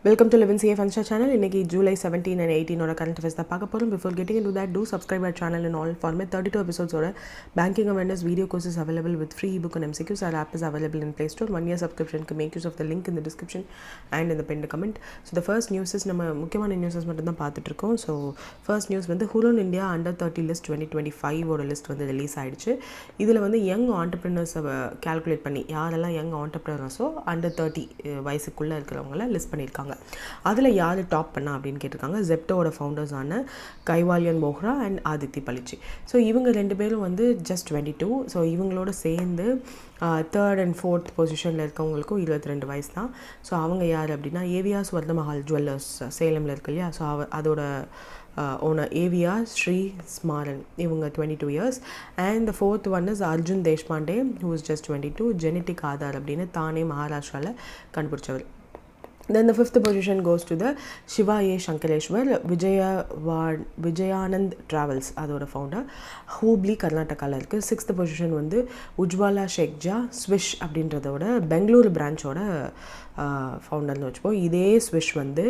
Welcome to Liwin Funsta channel. இன்னைக்கு July 17 and 18 ஓட current affairs தான் பார்க்க போறோம். Before getting into that, do subscribe our channel in all format. 32 episodes ஓட banking awareness video courses available with free ebook and MCQs. Our app is available in Play Store. 1 year subscription can make use of the link in the description and in the pinned comment. So the first news is நம்ம முக்கியமான newses மட்டும் தான் பார்த்துட்டு இருக்கோம். So first news வந்து Hurun India under 30 list 2025 ஓட list வந்து release ஆயிடுச்சு. இதில் வந்து யங் ஆண்டர்பிரினர்ஸை கால்குலேட் பண்ணி யாரெல்லாம் யங் ஆண்டர்பிரினர்ஸோ அண்டர் 30 வயசுக்குள்ளே இருக்கிறவங்கள லிஸ்ட் பண்ணியிருக்காங்க. அதில் யார் டாப் பண்ணா அப்படின்னு கேட்டிருக்காங்க. ஜெப்டோட ஃபவுண்டர்ஸான கைவாலியன் போஹ்ரா அண்ட் ஆதித்ய பலிச்சி. ஸோ இவங்க ரெண்டு பேரும் வந்து ஜஸ்ட் 22. ஸோ இவங்களோட சேர்ந்து தேர்ட் அண்ட் ஃபோர்த் பொசிஷனில் இருக்கவங்களுக்கும் 22 வயசு தான். ஸோ அவங்க யார் அப்படின்னா ஏவியாஸ் வர்தமஹால் ஜுவல்லர்ஸ் சேலமில் இருக்கு இல்லையா. ஸோ அதோட ஓனர் ஏவியா ஸ்ரீ ஸ்மாரன், இவங்க 22 years. And the fourth one is Arjun Deshpande who is just 22. Genetic Aadhaar அப்படின்னு தானே மகாராஷ்டிராவில் கண்டுபிடிச்சவர். Then the fifth position goes to the Shiva A. Shankareshwar, Vijayanand Travels, அதோட ஃபவுண்டர், ஹூப்ளி கர்நாடகாவில் இருக்குது. சிக்ஸ்த் பொசிஷன் வந்து உஜ்வாலா ஷேக்ஜா ஸ்விஷ் அப்படின்றதோட பெங்களூரு பிரான்ச்சோட ஃபவுண்டர்னு வச்சுப்போம். இதே ஸ்விஷ் வந்து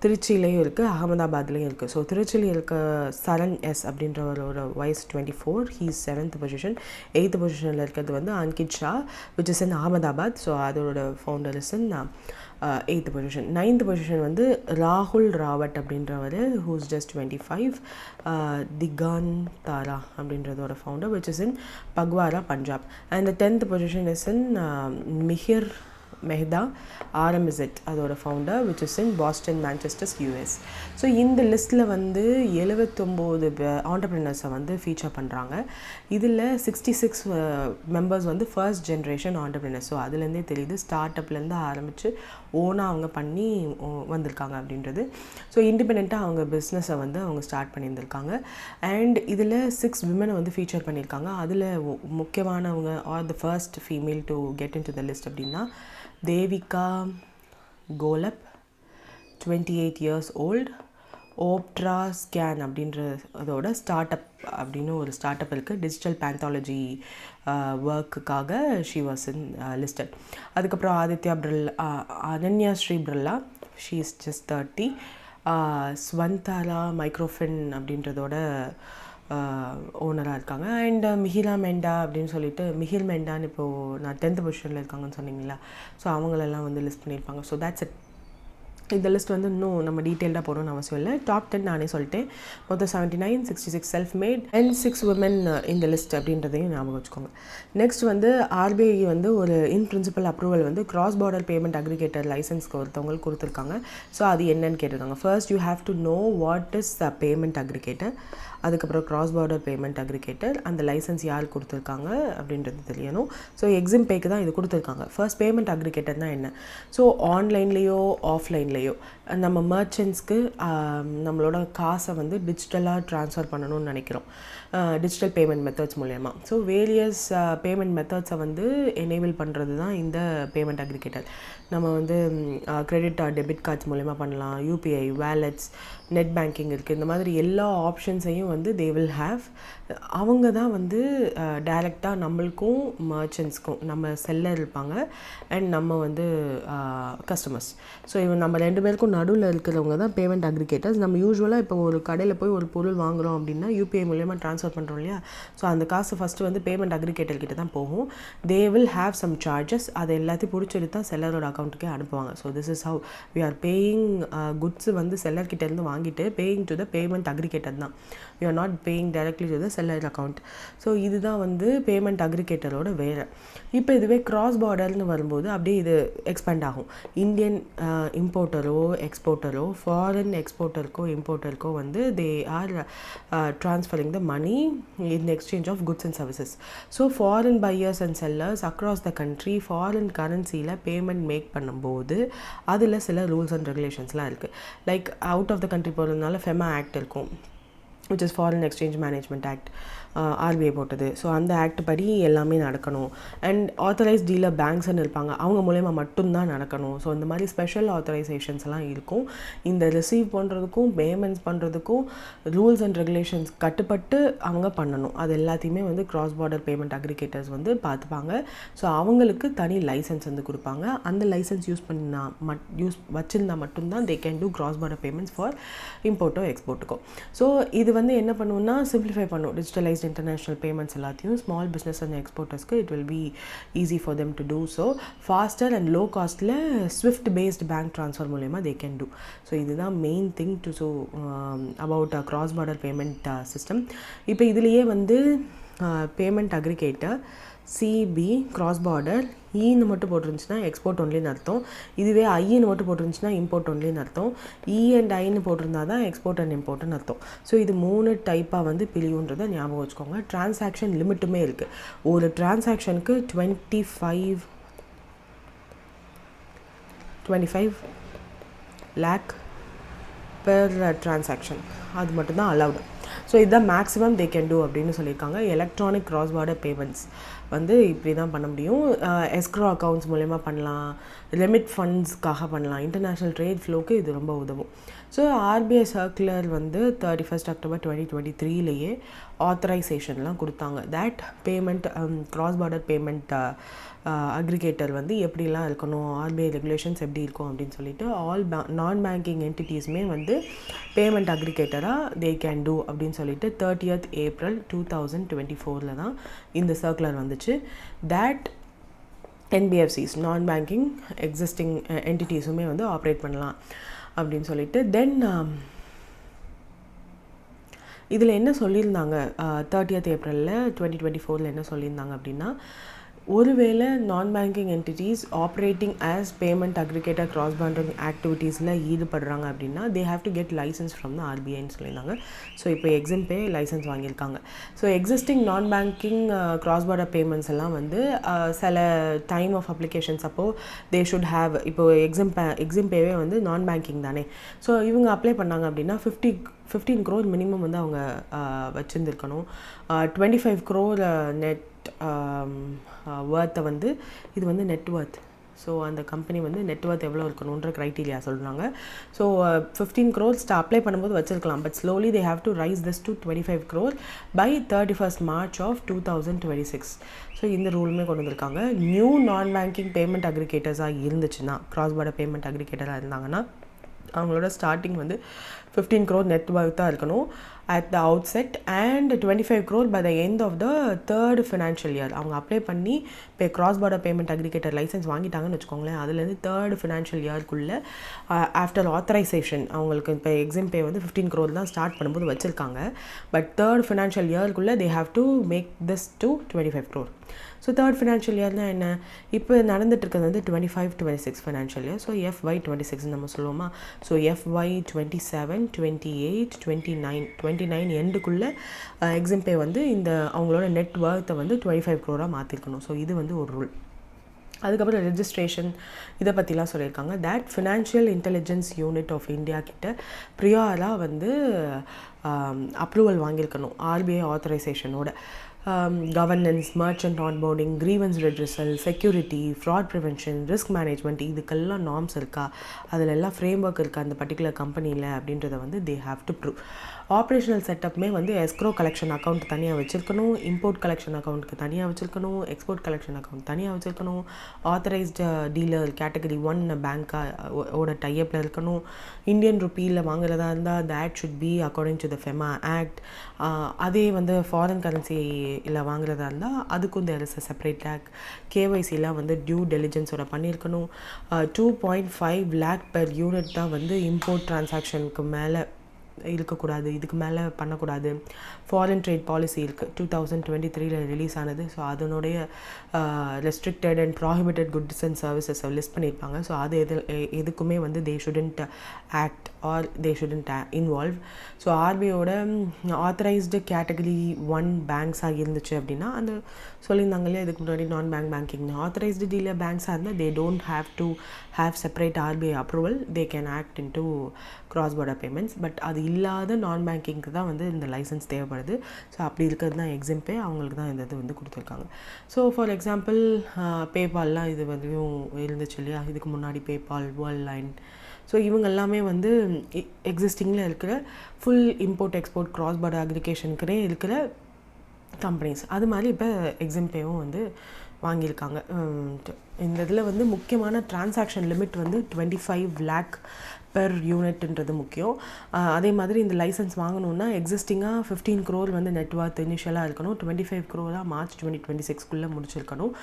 திருச்சியிலையும் இருக்குது, அகமதாபாத்லேயும் இருக்குது. ஸோ திருச்சியில் இருக்க சரண் எஸ் அப்படின்றவரோட வயசு 24, ஹீஸ் 7th பொசிஷன். 8th பொசிஷனில் இருக்கிறது வந்து Ankit Shah which is in Ahmedabad. So அதோட founder is in 8th position. 9th position வந்து ராகுல் ராவட் அப்படின்றவர் ஹூஸ் ஜஸ்ட் 25. திகான் தாரா அப்படின்றதோட founder which is in Phagwara Punjab. And 10th position is in Mihir Mehta RMZ, அதோட founder which is in Boston Manchesters US. So இந்த லிஸ்ட்டில் வந்து 79 ஆண்டர்பிரினர்ஸை வந்து ஃபீச்சர் பண்ணுறாங்க. இதில் 66 மெம்பர்ஸ் வந்து ஃபர்ஸ்ட் ஜென்ரேஷன் ஆண்டர்பிரினர்ஸ். ஸோ அதுலேருந்தே தெரியுது ஸ்டார்ட் அப்லேருந்து ஆரம்பித்து ஓனாக அவங்க பண்ணி வந்திருக்காங்க அப்படின்றது. ஸோ இண்டிபெண்ட்டாக அவங்க பிஸ்னஸை வந்து அவங்க ஸ்டார்ட் பண்ணியிருந்திருக்காங்க. அண்ட் இதில் 6 விமனை வந்து ஃபீச்சர் பண்ணியிருக்காங்க. அதில் முக்கியமானவங்க are the first female to get into the list அப்படின்னா தேவிகா கோலப், 28 years old. ஓப்ட்ரா ஸ்கேன் அப்படின்ற அதோட ஸ்டார்ட் அப் அப்படின்னு ஒரு ஸ்டார்ட் அப் இருக்குது, டிஜிட்டல் பேந்தாலஜி ஒர்க்குக்காக ஷி வாஸ் இன் லிஸ்டட். அதுக்கப்புறம் Aditya Birla, Ananya Shri Birla, she is just 30. Svatantra microfin அப்படின்றதோட ஓனராக இருக்காங்க. அண்ட் மிஹிரா மெண்டா அப்படின்னு சொல்லிட்டு மிஹிர் மெண்டான்னு இப்போது நான் 10th பொசிஷனில் இருக்காங்கன்னு சொன்னீங்களா. ஸோ அவங்களெல்லாம் வந்து லிஸ்ட் பண்ணியிருப்பாங்க. So that's it. இந்த லிஸ்ட் வந்து இன்னும் நம்ம டீட்டெயில்டாக போகணும்னு அவசியம் இல்லை. டாப் 10 நானே சொல்லிட்டேன். மொத்தம் 79, 66 செல்ஃப் மேட் அண்ட் 6 women இந்த லிஸ்ட் அப்படின்றதையும் ஞாபகம் வச்சுக்கோங்க. நெக்ஸ்ட் வந்து ஆர்பிஐ வந்து ஒரு இன் பிரின்சிபல் அப்ரூவல் வந்து கிராஸ் பார்டர் பேமெண்ட் அக்ரிகேட்டர் லைசன்ஸ்க்கு ஒருத்தவங்களுக்கு கொடுத்துருக்காங்க. ஸோ அது என்னன்னு கேட்டிருக்காங்க. First you have to know what is the payment aggregator, அதுக்கப்புறம் கிராஸ் பார்டர் பேமெண்ட் அக்ரிகேட்டர், அந்த லைசன்ஸ் யார் கொடுத்துருக்காங்க அப்படின்றது தெரியணும். ஸோ எக்ஸிம் பேக்கு தான் இது கொடுத்துருக்காங்க. ஃபர்ஸ்ட் பேமெண்ட் அக்ரிகேட்டர்னால் என்ன? ஸோ ஆன்லைன்லேயோ ஆஃப்லைன்லேயோ நம்ம மர்ச்சன்ட்ஸ்க்கு நம்மளோட காசை வந்து டிஜிட்டலாக ட்ரான்ஸ்ஃபர் பண்ணணும்னு நினைக்கிறோம், டிஜிட்டல் பேமெண்ட் மெத்தட்ஸ் மூலயமா. ஸோ வேரியஸ் பேமெண்ட் மெத்தட்ஸை வந்து எனேபிள் பண்ணுறது தான் இந்த பேமெண்ட் அக்ரிகேட்டர். நம்ம வந்து கிரெடிட் டெபிட் கார்ட்ஸ் மூலயமா பண்ணலாம், யூபிஐ வேலெட்ஸ், நெட் பேங்கிங் இருக்குது. இந்த மாதிரி எல்லா ஆப்ஷன்ஸையும் வந்து தே வில் ஹேவ். அவங்க தான் வந்து டைரெக்டாக நம்மளுக்கும் மர்ச்சன்ட்ஸ்க்கும், நம்ம செல்லர் இருப்பாங்க அண்ட் நம்ம வந்து கஸ்டமர்ஸ். ஸோ இவன் நம்ம 2 பேருக்கும் நடுவில் இருக்கிறவங்க தான் பேமெண்ட் அக்ரிகேட்டர்ஸ். நம்ம யூஸ்வலாக இப்போ ஒரு கடையில் போய் ஒரு பொருள் வாங்குகிறோம் அப்படின்னா யூபிஐ மூலயமா ட்ரான்ஸ்ஃபர் பண்ணுறோம் இல்லையா. ஸோ அந்த காசு ஃபஸ்ட்டு வந்து பேமெண்ட் அக்ரிகேட்டர் கிட்ட தான் போகும். They will have some charges. அதை எல்லாத்தையும் பிடிச்செடுத்து தான் செல்லரோட அக்கௌண்ட்டுக்கே அனுப்புவாங்க. So this is how we are paying goods வந்து செல்லர்கிட்டேருந்து வாங்கிட்டு paying to the payment aggregator தான். We are not paying directly to the seller account. So இதுதான் வந்து பேமெண்ட் அக்ரிகேட்டரோட வேறு. இப்போ இதுவே கிராஸ் பார்டர்னு வரும்போது அப்படியே இது எக்ஸ்பேண்ட் ஆகும். இந்தியன் இம்போர்ட்டரோ எக்ஸ்போர்ட்டரோ ஃபாரின் எக்ஸ்போர்ட்டருக்கோ இம்போர்ட்டருக்கோ வந்து they are transferring the money in exchange of goods and services. So foreign buyers and sellers across the country foreign கரன்சியில் பேமெண்ட் மேக் பண்ணும்போது அதில் சில ரூல்ஸ் அண்ட் ரெகுலேஷன்ஸ்லாம் இருக்குது. Like out of the country போகிறதுனால ஃபெமா ஆக்ட் இருக்கும், which is Foreign Exchange Management Act. RBI போட்டது. So அந்த ஆக்ட் படி எல்லாமே நடக்கணும். அண்ட் ஆத்தரைஸ் டீலர் பேங்க்ஸ்ன்னு இருப்பாங்க, அவங்க மூலயமா மட்டும்தான் நடக்கணும். ஸோ இந்த மாதிரி ஸ்பெஷல் ஆத்தரைசேஷன்ஸ் எல்லாம் இருக்கும். இந்த ரிசீவ் பண்ணுறதுக்கும் பேமெண்ட்ஸ் பண்ணுறதுக்கும் ரூல்ஸ் அண்ட் ரெகுலேஷன்ஸ் கட்டுப்பட்டு அவங்க பண்ணணும். அது எல்லாத்தையுமே வந்து கிராஸ் பார்டர் பேமெண்ட் அக்ரிகேட்டர்ஸ் வந்து பார்த்துப்பாங்க. ஸோ அவங்களுக்கு தனி லைசன்ஸ் வந்து கொடுப்பாங்க. அந்த லைசன்ஸ் வச்சுருந்தா மட்டும்தான் they can do cross border payments for இம்போர்ட்டோ எக்ஸ்போர்ட்டுக்கும். ஸோ இது வந்து என்ன பண்ணுவோம்னா சிம்பிளிஃபை பண்ணும் டிஜிட்டலைஸ்ட் இன்டர்நேஷ்னல் பேமெண்ட்ஸ் எல்லாத்தையும். ஸ்மால் பிஸ்னஸ் அண்ட் எக்ஸ்போர்ட்டர்ஸ்க்கு it will be easy for them to do so. Faster and low காஸ்ட்டில் ஸ்விஃப்ட் பேஸ்ட் பேங்க் ட்ரான்ஸ்ஃபர் மூலயமா தே கேன் டூ. ஸோ இதுதான் main thing to so about cross border payment system. இப்போ இதுலேயே வந்து payment aggregator CB cross border ஈன்னு மட்டும் போட்டிருந்துச்சுன்னா export ஒன்லின்னு அர்த்தம். இதுவே ஐன்னு மட்டும் போட்டிருந்துச்சுன்னா இம்போர்ட் ஒன்லின்னு அர்த்தம். இ அண்ட் ஐன்னு போட்டிருந்தா தான் எக்ஸ்போர்ட் அண்ட் இம்போர்ட்னு அர்த்தம். ஸோ இது 3 டைப்பாக வந்து பிரியுன்றதை ஞாபகம் வச்சுக்கோங்க. டிரான்சாக்ஷன் லிமிட்டுமே இருக்குது. ஒரு டிரான்சாக்ஷனுக்கு 25 lakh பெர் டிரான்சாக்ஷன், அது மட்டும்தான் அலவுடு. ஸோ இதுதான் மேக்ஸிமம் தே கேன் டூ அப்படின்னு சொல்லியிருக்காங்க. எலக்ட்ரானிக் கிராஸ் பார்டர் பேமெண்ட்ஸ் வந்து இப்படி தான் பண்ண முடியும். எஸ்க்ரோ அக்கௌண்ட்ஸ் மூலயமா பண்ணலாம், ரெமிட் ஃபண்ட்ஸ்க்காக பண்ணலாம், இன்டர்நேஷ்னல் ட்ரேட் ஃப்ளோக்கு இது ரொம்ப உதவும். ஸோ ஆர்பிஐ சர்க்குலர் வந்து 31 October 2023 ஆத்தரைசேஷன்லாம் கொடுத்தாங்க. That payment cross border payment aggregator வந்து எப்படிலாம் இருக்கணும், ஆர்பிஐ ரெகுலேஷன்ஸ் எப்படி இருக்கும் அப்படின்னு சொல்லிட்டு ஆல் நான் பேங்கிங் என்டிட்டிஸுமே வந்து பேமெண்ட் அக்ரிகேட்டராக தே கேன் டூ அப்படின்னு சொல்லிட்டு 30th April 2024 தான் இந்த சர்க்குலர் வந்துச்சு. தேட் NBFCs நான் பேங்கிங் எக்ஸிஸ்டிங் என்டிட்டிஸுமே வந்து ஆப்ரேட் பண்ணலாம் அப்படின்னு சொல்லிட்டு. தென் இதில் என்ன சொல்லியிருந்தாங்க 30th April 2024 என்ன சொல்லியிருந்தாங்க அப்படின்னா, ஒருவேளை non banking entities operating as payment aggregator cross border ஆக்டிவிட்டீஸில் ஈடுபடுறாங்க அப்படின்னா they have to get licence from the ஆர்பிஐன்னு சொல்லியிருந்தாங்க. ஸோ இப்போ எக்ஸிம்பே லைசன்ஸ் வாங்கியிருக்காங்க. So existing non banking cross border payments எல்லாம் வந்து சில டைம் ஆஃப் அப்ளிகேஷன்ஸ் அப்போது தே ஷுட் ஹேவ், இப்போது எக்ஸிம்பேவே வந்து நான் பேங்கிங் தானே. ஸோ இவங்க அப்ளை பண்ணாங்க அப்படின்னா 15 crore மினிமம் வந்து அவங்க வச்சுருந்துருக்கணும். 25 crore நெட் ஒர்த்தை வந்து இது வந்து நெட் ஒர்த். ஸோ அந்த கம்பெனி வந்து நெட் ஒர்த் எவ்வளோ இருக்கணுன்ற க்ரைட்டீரியா சொல்கிறாங்க. ஸோ 15 crores அப்ளை பண்ணும்போது வச்சுருக்கலாம். But slowly they have to raise this to 25 crore by 31st March 2026. So இந்த ரூலுமே கொண்டு வந்திருக்காங்க. நியூ நான் பேங்கிங் பேமெண்ட் அக்ரிகேட்டர்ஸாக இருந்துச்சுன்னா, கிராஸ் பார்டர் பேமெண்ட் அக்ரிகேட்டராக இருந்தாங்கன்னா அவங்களோட ஸ்டார்டிங் வந்து 15 crore நெட் ஒர்த்தாக இருக்கணும் at the outset and 25 crore by the end of the 3rd financial year. அவங்க அப்ளை பண்ணி இப்போ cross border payment aggregator licence வாங்கிட்டாங்கன்னு வச்சுக்கோங்களேன், அதுலேருந்து 3rd financial yearக்குள்ளே ஆஃப்டர் ஆத்தரைசேஷன் அவங்களுக்கு இப்போ எக்ஸிம்பே வந்து 15 crore தான் ஸ்டார்ட் பண்ணும்போது வச்சுருக்காங்க. But 3rd financial yearக்குள்ளே they have to make this to 25 crore. So 3rd financial yearனால் என்ன, இப்போ நடந்துட்டுருக்கிறது வந்து 25-26 financial year. ஸோ FY26 நம்ம சொல்லுவோமா. ஸோ FY27, 28, 29 எண்டுக்குள்ளே எக்ஸிம்பே வந்து இந்த அவங்களோட நெட் ஒர்த்தை வந்து 25 crore மாற்றிருக்கணும். ஸோ இது வந்து ஒரு ரூல். அதுக்கப்புறம் ரெஜிஸ்ட்ரேஷன் இதை பற்றிலாம் சொல்லியிருக்காங்க. That financial intelligence unit of India கிட்ட ப்ரியாராக வந்து அப்ரூவல் வாங்கியிருக்கணும் ஆர்பிஐ ஆத்தரைசேஷனோட. Governance, merchant onboarding, grievance redressal, security, fraud prevention, risk management, இதுக்கெல்லாம் நார்ம்ஸ் இருக்கா, அதில் எல்லாம் ஃப்ரேம் ஒர்க் இருக்கா அந்த பர்டிகுலர் கம்பெனியில் அப்படின்றத வந்து they have to prove. Operational செட்டப்புமே வந்து எஸ்க்ரோ கலெக்ஷன் அக்கௌண்ட் தனியாக வச்சுருக்கணும், இம்போர்ட் கலெக்ஷன் அக்கௌண்ட்டுக்கு தனியாக வச்சுருக்கணும், எக்ஸ்போர்ட் கலெக்ஷன் அக்கௌண்ட் தனியாக வச்சுருக்கணும், ஆத்தரைஸ்டு டீலர் கேட்டகரி 1 பேங்க்கோட டைப்பில் இருக்கணும், இந்தியன் ருப்பியில் வாங்குறதா இருந்தால் that should be according to the FEMA act. அதே வந்து ஃபாரின் கரன்சி இல்லை வாங்குறதா இருந்தால் அதுக்கும் there is a separate tag. கேஒய்சிலாம் வந்து டியூ டெலிஜென்ஸோட பண்ணியிருக்கணும். 2.5 lakh per unit தான் வந்து இம்போர்ட் டிரான்சாக்ஷனுக்கு மேலே இருக்கக்கூடாது, இதுக்கு மேலே பண்ணக்கூடாது. ஃபாரின் ட்ரேட் பாலிசி இருக்குது 2023 ரிலீஸ் ஆனது. ஸோ அதனுடைய restricted and prohibited goods and சர்வீசஸை லிஸ்ட் பண்ணியிருப்பாங்க. ஸோ அது எதுக்குமே வந்து they shouldn't act or they shouldn't involve. So ஆர்பிஐயோட ஆத்தரைஸ்டு கேட்டகரி 1 பேங்க்ஸாக இருந்துச்சு அப்படின்னா, அந்த சொல்லியிருந்தாங்க இல்லையா இதுக்கு முன்னாடி நான் பேங்கிங் ஆத்தரைஸ்டு டீலர் பேங்க்ஸாக இருந்தால் they don't have to have separate RBI approval, they can act in to cross border payments. But அது இல்லாத நான் பேங்கிங்க்கு தான் வந்து இந்த லைசன்ஸ் தேவைப்படுது. ஸோ அப்படி இருக்கிறது தான் எக்ஸிம்பே, அவங்களுக்கு தான் இந்த இது வந்து கொடுத்துருக்காங்க. ஸோ ஃபார் எக்ஸாம்பிள் பேபால்லாம் இது வரையும் இருந்துச்சு இல்லையா, இதுக்கு முன்னாடி பேபால், வேர்ல்ட் லைன், ஸோ இவங்க எல்லாமே வந்து எக்ஸிஸ்டிங்கில் இருக்கிற full import export cross border அக்ரிகேஷனுக்குனே இருக்கிற கம்பெனிஸ். அது மாதிரி இப்போ எக்ஸிம்பேவும் வந்து வாங்கியிருக்காங்க. இந்த இதில் வந்து முக்கியமான டிரான்சாக்ஷன் லிமிட் வந்து 25 lakh பெர் யூனிட்ன்றது முக்கியம். அதே மாதிரி இந்த லைசன்ஸ் வாங்கணுன்னா எக்ஸிஸ்டிங்காக 15 crore வந்து நெட்வொர்த் இனிஷியலாக இருக்கணும். 25 crore மார்ச் 2026 முடிச்சிருக்கணும்.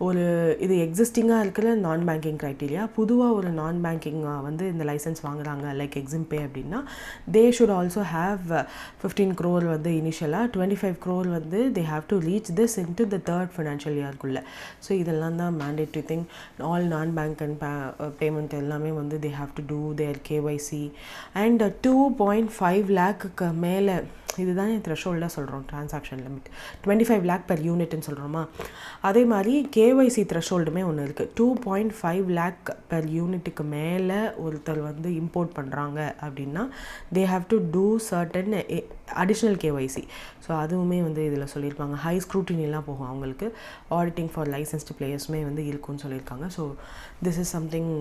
ஒரு இது எக்ஸிஸ்டிங்காக இருக்கிற நான் பேங்கிங் க்ரைட்டீரியா. பொதுவாக ஒரு நான் பேங்கிங் வந்து இந்த லைசன்ஸ் வாங்குறாங்க லைக் எக்ஸிம்பே அப்படின்னா they should also have 15 crore வந்து இனிஷியலாக, 25 crore வந்து they have to reach this into the third financial இயர்க்குள்ளே. ஸோ இதெல்லாம் தான் mandatory thing. All non bank and payment எல்லாமே வந்து they have to do their KYC and 2.5 lakh மேலே, இதுதான் த்ரெஷோல்டாக சொல்கிறோம் டிரான்சாக்ஷன் லிமிட். 25 lakh பெர் யூனிட்னு சொல்கிறோமா, அதே மாதிரி KYC த்ரெஷோல்டுமே ஒன்று இருக்குது. 2.5 lakh பெர் யூனிட்டுக்கு மேலே ஒருத்தர் வந்து இம்போர்ட் பண்ணுறாங்க அப்படின்னா they have to do certain additional KYC. So அதுவுமே வந்து இதில் சொல்லியிருப்பாங்க. ஹை ஸ்க்ரூட்டினிலாம் போகும் அவங்களுக்கு. ஆடிட்டிங் ஃபார் லைசன்ஸ்டு பிளேயர்ஸுமே வந்து இருக்குன்னு சொல்லியிருக்காங்க. So this is something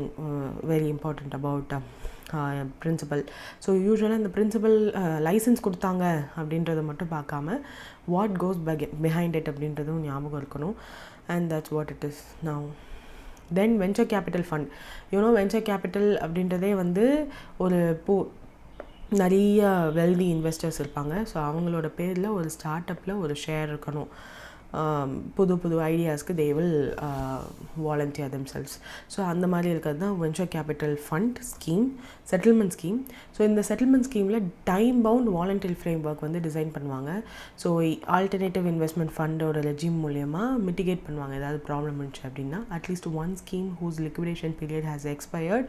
very important about principal. So யூஸ்வலாக இந்த பிரின்சிபல் லைசன்ஸ் கொடுத்தாங்க அப்படின்றத மட்டும் பார்க்காம வாட் கோஸ் பிஹைண்ட் இட் அப்படின்றதும் ஞாபகம் இருக்கணும். And that's what it is now. Then venture capital fund. You know venture capital அப்படின்றதே வந்து ஒரு நிறைய வெல்தி இன்வெஸ்டர்ஸ் இருப்பாங்க. ஸோ அவங்களோட பேரில் ஒரு ஸ்டார்ட் அப்பில் ஒரு ஷேர் இருக்கணும். புது புது ஐடியாஸ்க்கு they will volunteer themselves. So அந்த மாதிரி இருக்கிறது தான் venture capital fund scheme, settlement scheme. So இந்த செட்டில்மெண்ட் ஸ்கீமில் time bound voluntary framework வந்து டிசைன் பண்ணுவாங்க. ஸோ ஆல்டர்னேட்டிவ் இன்வெஸ்ட்மெண்ட் ஃபண்டோட ரெஜிம் மூலயமா மிட்டிகேட் பண்ணுவாங்க. ஏதாவது ப்ராப்ளம் இருந்துச்சு அப்படின்னா at least one scheme whose liquidation period has expired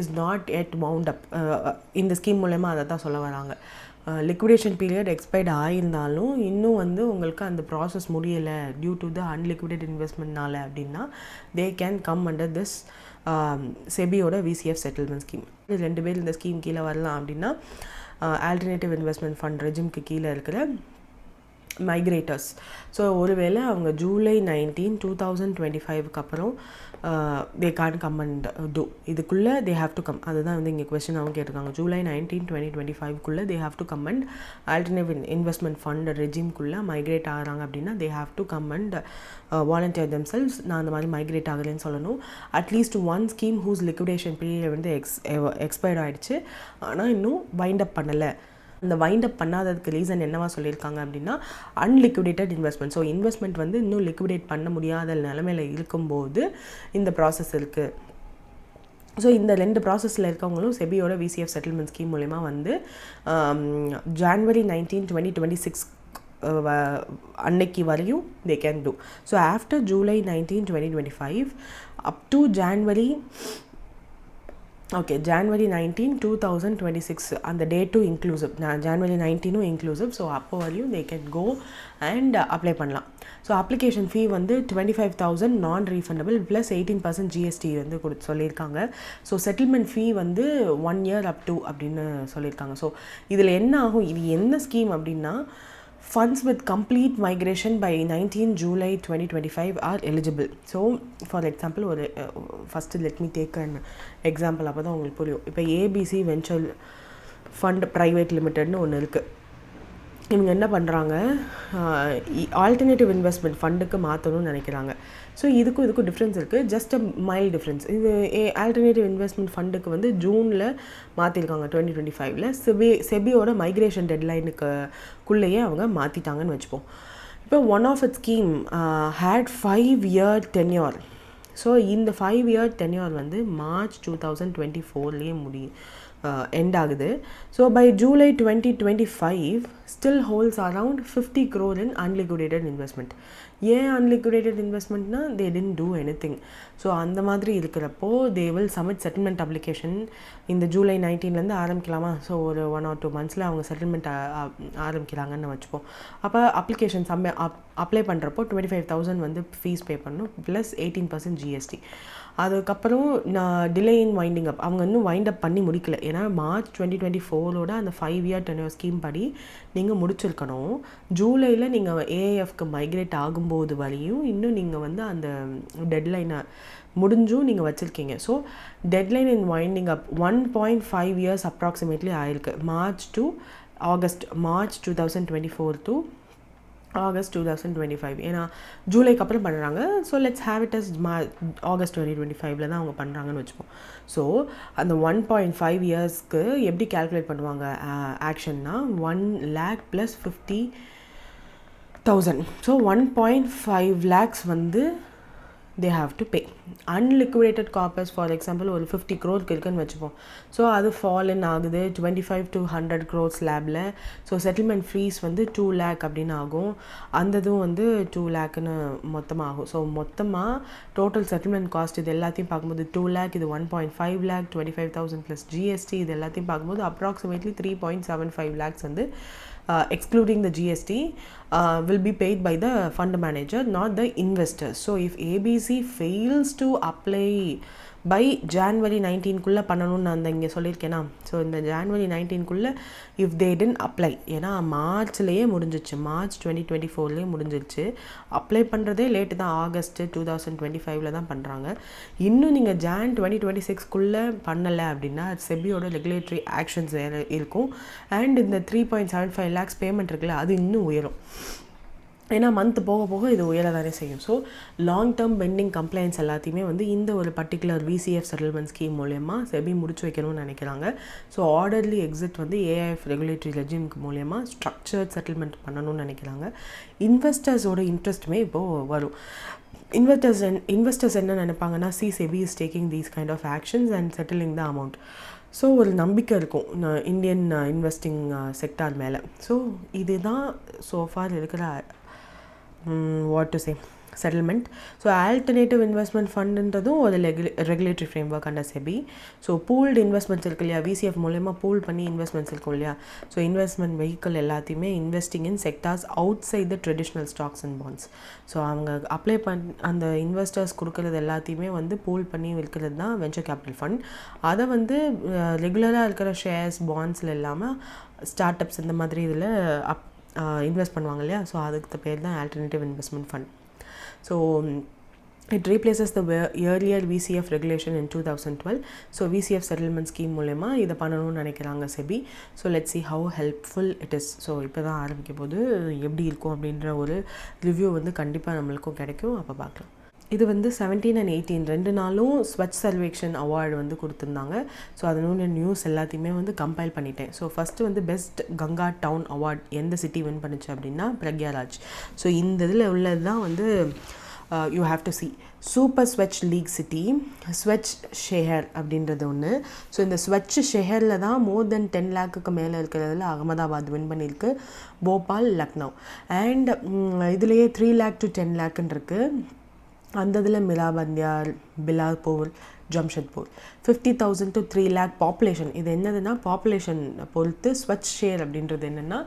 is not yet wound up. இந்த ஸ்கீம் மூலயமா அதை தான் சொல்ல வராங்க. லிக்விடேஷன் பீரியட் எக்ஸ்பைர்ட் ஆகியிருந்தாலும் இன்னும் வந்து உங்களுக்கு அந்த ப்ராசஸ் முடியலை டியூ டு த அன்லிக்விடேட் இன்வெஸ்ட்மெண்ட்னால அப்படின்னா they can come under this செபியோட VCF செட்டில்மெண்ட் ஸ்கீம். 2 பேர் இந்த ஸ்கீம் கீழே வரலாம் அப்படின்னா ஆல்டர்னேட்டிவ் இன்வெஸ்ட்மெண்ட் ஃபண்ட் ரெஜிம்க்கு கீழே இருக்கிற மைக்ரேட்டர்ஸ். ஸோ ஒருவேளை அவங்க ஜூலை 19, 2025 அப்புறம் தே கான் கம் அண்ட் டூ, இதுக்குள்ளே தே ஹாவ் டு கம். அதுதான் வந்து இங்கே கொஸ்டின் அவங்க கேட்டிருக்காங்க. July 19, 2025 they have to come and alternative investment fund ரெஜிம்குள்ளே மைக்ரேட் ஆகிறாங்க அப்படின்னா they have to come and volunteer themselves. நான் அந்த மாதிரி மைக்ரேட் ஆகலைன்னு சொல்லணும். At least one scheme whose liquidation period வந்து எக்ஸ்பயர்ட் ஆகிடுச்சு, ஆனால் இன்னும் வைண்ட் அப் பண்ணலை. இந்த வைண்ட் அப் பண்ணாததுக்கு ரீசன் என்னவா சொல்லியிருக்காங்க அப்படின்னா அன்லிக்விடேட்டட் இன்வெஸ்ட்மெண்ட். ஸோ இன்வெஸ்ட்மெண்ட் வந்து இன்னும் லிக்விடேட் பண்ண முடியாத நிலைமையில் இருக்கும்போது இந்த ப்ராசஸ் இருக்குது. ஸோ இந்த 2 ப்ராசஸில் இருக்கவங்களும் செபியோட VCF செட்டில்மெண்ட் ஸ்கீம் மூலமா வந்து January 19, 2026 அன்னைக்கு வரையும் they can do. So after July 19, 2025 up to January 19, 2026 அந்த டேட்டும் இன்க்ளூசிவ், January 19 இன்க்ளூசிவ். ஸோ அப்போ வரையும் they can go and apply பண்ணலாம். ஸோ அப்ளிகேஷன் ஃபீ வந்து 25,000 நான் ரீஃபண்டபிள் ப்ளஸ் 18% GST வந்து சொல்லியிருக்காங்க. ஸோ செட்டில்மெண்ட் ஃபீ வந்து 1 year up to அப்படின்னு சொல்லியிருக்காங்க. ஸோ இதில் என்ன ஆகும், இது என்ன ஸ்கீம் அப்படின்னா funds with complete migration by 19 July 2025 are eligible. So for example ஒரு first let me take an example, அப்போ தான் உங்களுக்கு புரியும். இப்போ ABC Venture Fund Private Limitedனு ஒன்று இருக்குது. இவங்க என்ன பண்ணுறாங்க, ஆல்டர்னேட்டிவ் இன்வெஸ்ட்மெண்ட் ஃபண்டுக்கு மாற்றணும்னு நினைக்கிறாங்க. ஸோ இதுக்கும் டிஃப்ரென்ஸ் இருக்குது, ஜஸ்ட் அ மைல்ட் டிஃப்ரென்ஸ். இது ஆல்டர்னேட்டிவ் இன்வெஸ்ட்மெண்ட் ஃபண்டுக்கு வந்து ஜூனில் மாற்றிருக்காங்க 2025. செபியோட மைக்ரேஷன் டெட்லைனுக்குள்ளேயே அவங்க மாற்றிட்டாங்கன்னு வச்சுப்போம். இப்போ one of it scheme had 5 year tenure. So இந்த 5 year tenure வந்து மார்ச் 2024 எண்ட் ஆகுது. So by July 2025 still holds around 50 crore in unliquidated investment. ஏன் அன்லிக்விடேட்டட் இன்வெஸ்ட்மெண்ட்னா they didn't do anything. So அந்த மாதிரி இருக்கிறப்போ they will submit settlement application. இந்த July 19 ஆரம்பிக்கலாமா, ஸோ ஒரு 1 or 2 months அவங்க செட்டில்மெண்ட் ஆரம்பிக்கிறாங்கன்னு வச்சுப்போம். அப்போ அப்ளிகேஷன் அப்ளை பண்ணுறப்போ 25,000 வந்து ஃபீஸ் பே பண்ணணும் ப்ளஸ் 18% GST. அதுக்கப்புறம் நான் டிலே இன் வைண்டிங் அப், அவங்க இன்னும் வைண்ட் அப் பண்ணி முடிக்கல. ஏன்னா மார்ச் 2024 அந்த 5 year tenure ஸ்கீம் படி நீங்கள் முடிச்சிருக்கணும். ஜூலையில் நீங்கள் ஏஏஎஃப்க்கு மைக்ரேட் ஆகும்போது வரையும் இன்னும் நீங்கள் வந்து அந்த டெட்லைனை முடிஞ்சும் நீங்கள் வச்சுருக்கீங்க. So deadline in winding up 1.5 years approximately ஆயிருக்கு. March 2024 to August 2025. ஏன்னா ஜூலைக்கு அப்புறம் பண்ணுறாங்க. So let's have it as August 2025 தான் அவங்க பண்ணுறாங்கன்னு வச்சுப்போம். ஸோ அந்த 1.5 yearsக்கு எப்படி கேல்குலேட் பண்ணுவாங்க ஆக்ஷன்னா 1 lakh + 50,000. ஸோ 1.5 lakhs வந்து they have to pay. Unliquidated corpus for example ஒரு 50 crore இருக்குன்னு வச்சுப்போம். ஸோ அது fall in ஆகுது 25 to 100 crore ஸ்லாபில். ஸோ செட்டில்மெண்ட் ஃபீஸ் வந்து 2 lakh அப்படின்னு ஆகும். அந்த இதுவும் வந்து 2 lakhன்னு மொத்தமாக ஆகும். ஸோ மொத்தமாக டோட்டல் செட்டில்மெண்ட் காஸ்ட் இது எல்லாத்தையும் பார்க்கும்போது 2 lakh, இது 1.5 lakh, 25,000 + GST இது எல்லாத்தையும் பார்க்கும்போது அப்ராக்சிமேட்லி 3.75 lakhs வந்து excluding the GST will be paid by the fund manager, not the investors. So if ABC fails to apply by January 19 பண்ணணும்னு நான் இங்கே சொல்லியிருக்கேனா. ஸோ இந்த January 19 if they didn't apply, ஏன்னா மார்ச்லேயே முடிஞ்சிச்சு, மார்ச் 2024 முடிஞ்சிருச்சு. அப்ளை பண்ணுறதே late தான், ஆகஸ்ட் 2025 தான் பண்ணுறாங்க. இன்னும் நீங்கள் Jan 2026 பண்ணலை அப்படின்னா செபியோட ரெகுலேட்டரி ஆக்ஷன்ஸ் இருக்கும். அண்ட் இந்த 3.75 lakhs பேமெண்ட் இருக்குல்ல அது இன்னும் உயரும். ஏன்னா மந்த் போக போக இது உயர தானே செய்யும். So long term pending complaints எல்லாத்தையுமே வந்து இந்த ஒரு பர்டிகுலர் விசிஎஃப் செட்டில்மெண்ட் ஸ்கீம் மூலயமா செபி முடிச்சு வைக்கணும்னு நினைக்கிறாங்க. ஸோ ஆர்டர்லி எக்ஸிட் வந்து ஏஐஎஃப் ரெகுலேட்டரி ரெஜிம்க்கு மூலயமா ஸ்ட்ரக்சர்ட் செட்டில்மெண்ட் பண்ணணும்னு நினைக்கிறாங்க. இன்வெஸ்டர்ஸோட இன்ட்ரெஸ்ட்டுமே இப்போது வரும். இன்வெஸ்டர்ஸ் என்ன நினைப்பாங்கன்னா, SEBI is taking these kind of actions and settling the amount. So ஒரு நம்பிக்கை இருக்கும் இந்தியன் இன்வெஸ்டிங் செக்டார் மேலே. ஸோ இதுதான் சோஃபார் இருக்கிற what to say settlement. So alternative investment ஃபண்டுன்றதும் ஒரு regulatory framework under SEBI. So pooled investments இருக்கு இல்லையா, விசிஎஃப் மூலயமா பூல் பண்ணி இன்வெஸ்ட்மெண்ட்ஸ் இருக்கும் இல்லையா. ஸோ இன்வெஸ்ட்மெண்ட் வெஹிக்கிள் எல்லாத்தையுமே investing in sectors outside the traditional stocks and bonds. So அவங்க அப்ளை அந்த இன்வெஸ்டர்ஸ் கொடுக்குறது எல்லாத்தையுமே வந்து பூல் பண்ணி விற்கிறது தான் வெஞ்சர் கேபிட்டல் ஃபண்ட். அதை வந்து ரெகுலராக இருக்கிற ஷேர்ஸ் பாண்ட்ஸில் இல்லாமல் ஸ்டார்ட் அப்ஸ் இந்த மாதிரி இதில் இன்வெஸ்ட் பண்ணுவாங்க இல்லையா. ஸோ அதுக்கு பேர் தான் alternative investment fund. So it replaces the earlier VCF regulation in 2012. So VCF settlement scheme மூலமா இதை பண்ணணும்னு நினைக்கிறாங்க SEBI. So let's see how helpful it is. So இப்போ தான் ஆரம்பிக்கும் போது எப்படி இருக்கும் அப்படின்ற ஒரு ரிவ்யூ வந்து கண்டிப்பாக நம்மளுக்கும் கிடைக்கும். அப்போ பார்க்கலாம். இது வந்து 17 and 18 2 நாளும் ஸ்வச் சர்வேக்ஷன் அவார்டு வந்து கொடுத்துருந்தாங்க. ஸோ அதனோட நியூஸ் எல்லாத்தையுமே வந்து கம்பைல் பண்ணிட்டேன். ஸோ ஃபஸ்ட்டு வந்து பெஸ்ட் கங்கா டவுன் அவார்ட் எந்த சிட்டி வின் பண்ணுச்சு அப்படின்னா பிரக்யாராஜ். ஸோ இந்த இதில் உள்ளது தான் வந்து you have to see super Swachh league city Swachh Shehar அப்படின்றது ஒன்று. ஸோ இந்த ஸ்வச் ஷெஹரில் தான் மோர் தென் 10 lakhக்கு மேலே இருக்கிறதுல அகமதாபாத் வின் பண்ணியிருக்கு, போபால், லக்னோ. அண்ட் இதுலேயே 3 lakh to 10 lakhன்னு இருக்குது. அந்த இதில் மிராபந்தியார், Pilappur, Jamshedpur. 50,000 to 3 lakh population. இது என்னதுன்னா பாப்புலேஷன் பொறுத்து ஸ்வச் ஷேர் அப்படின்றது என்னென்னா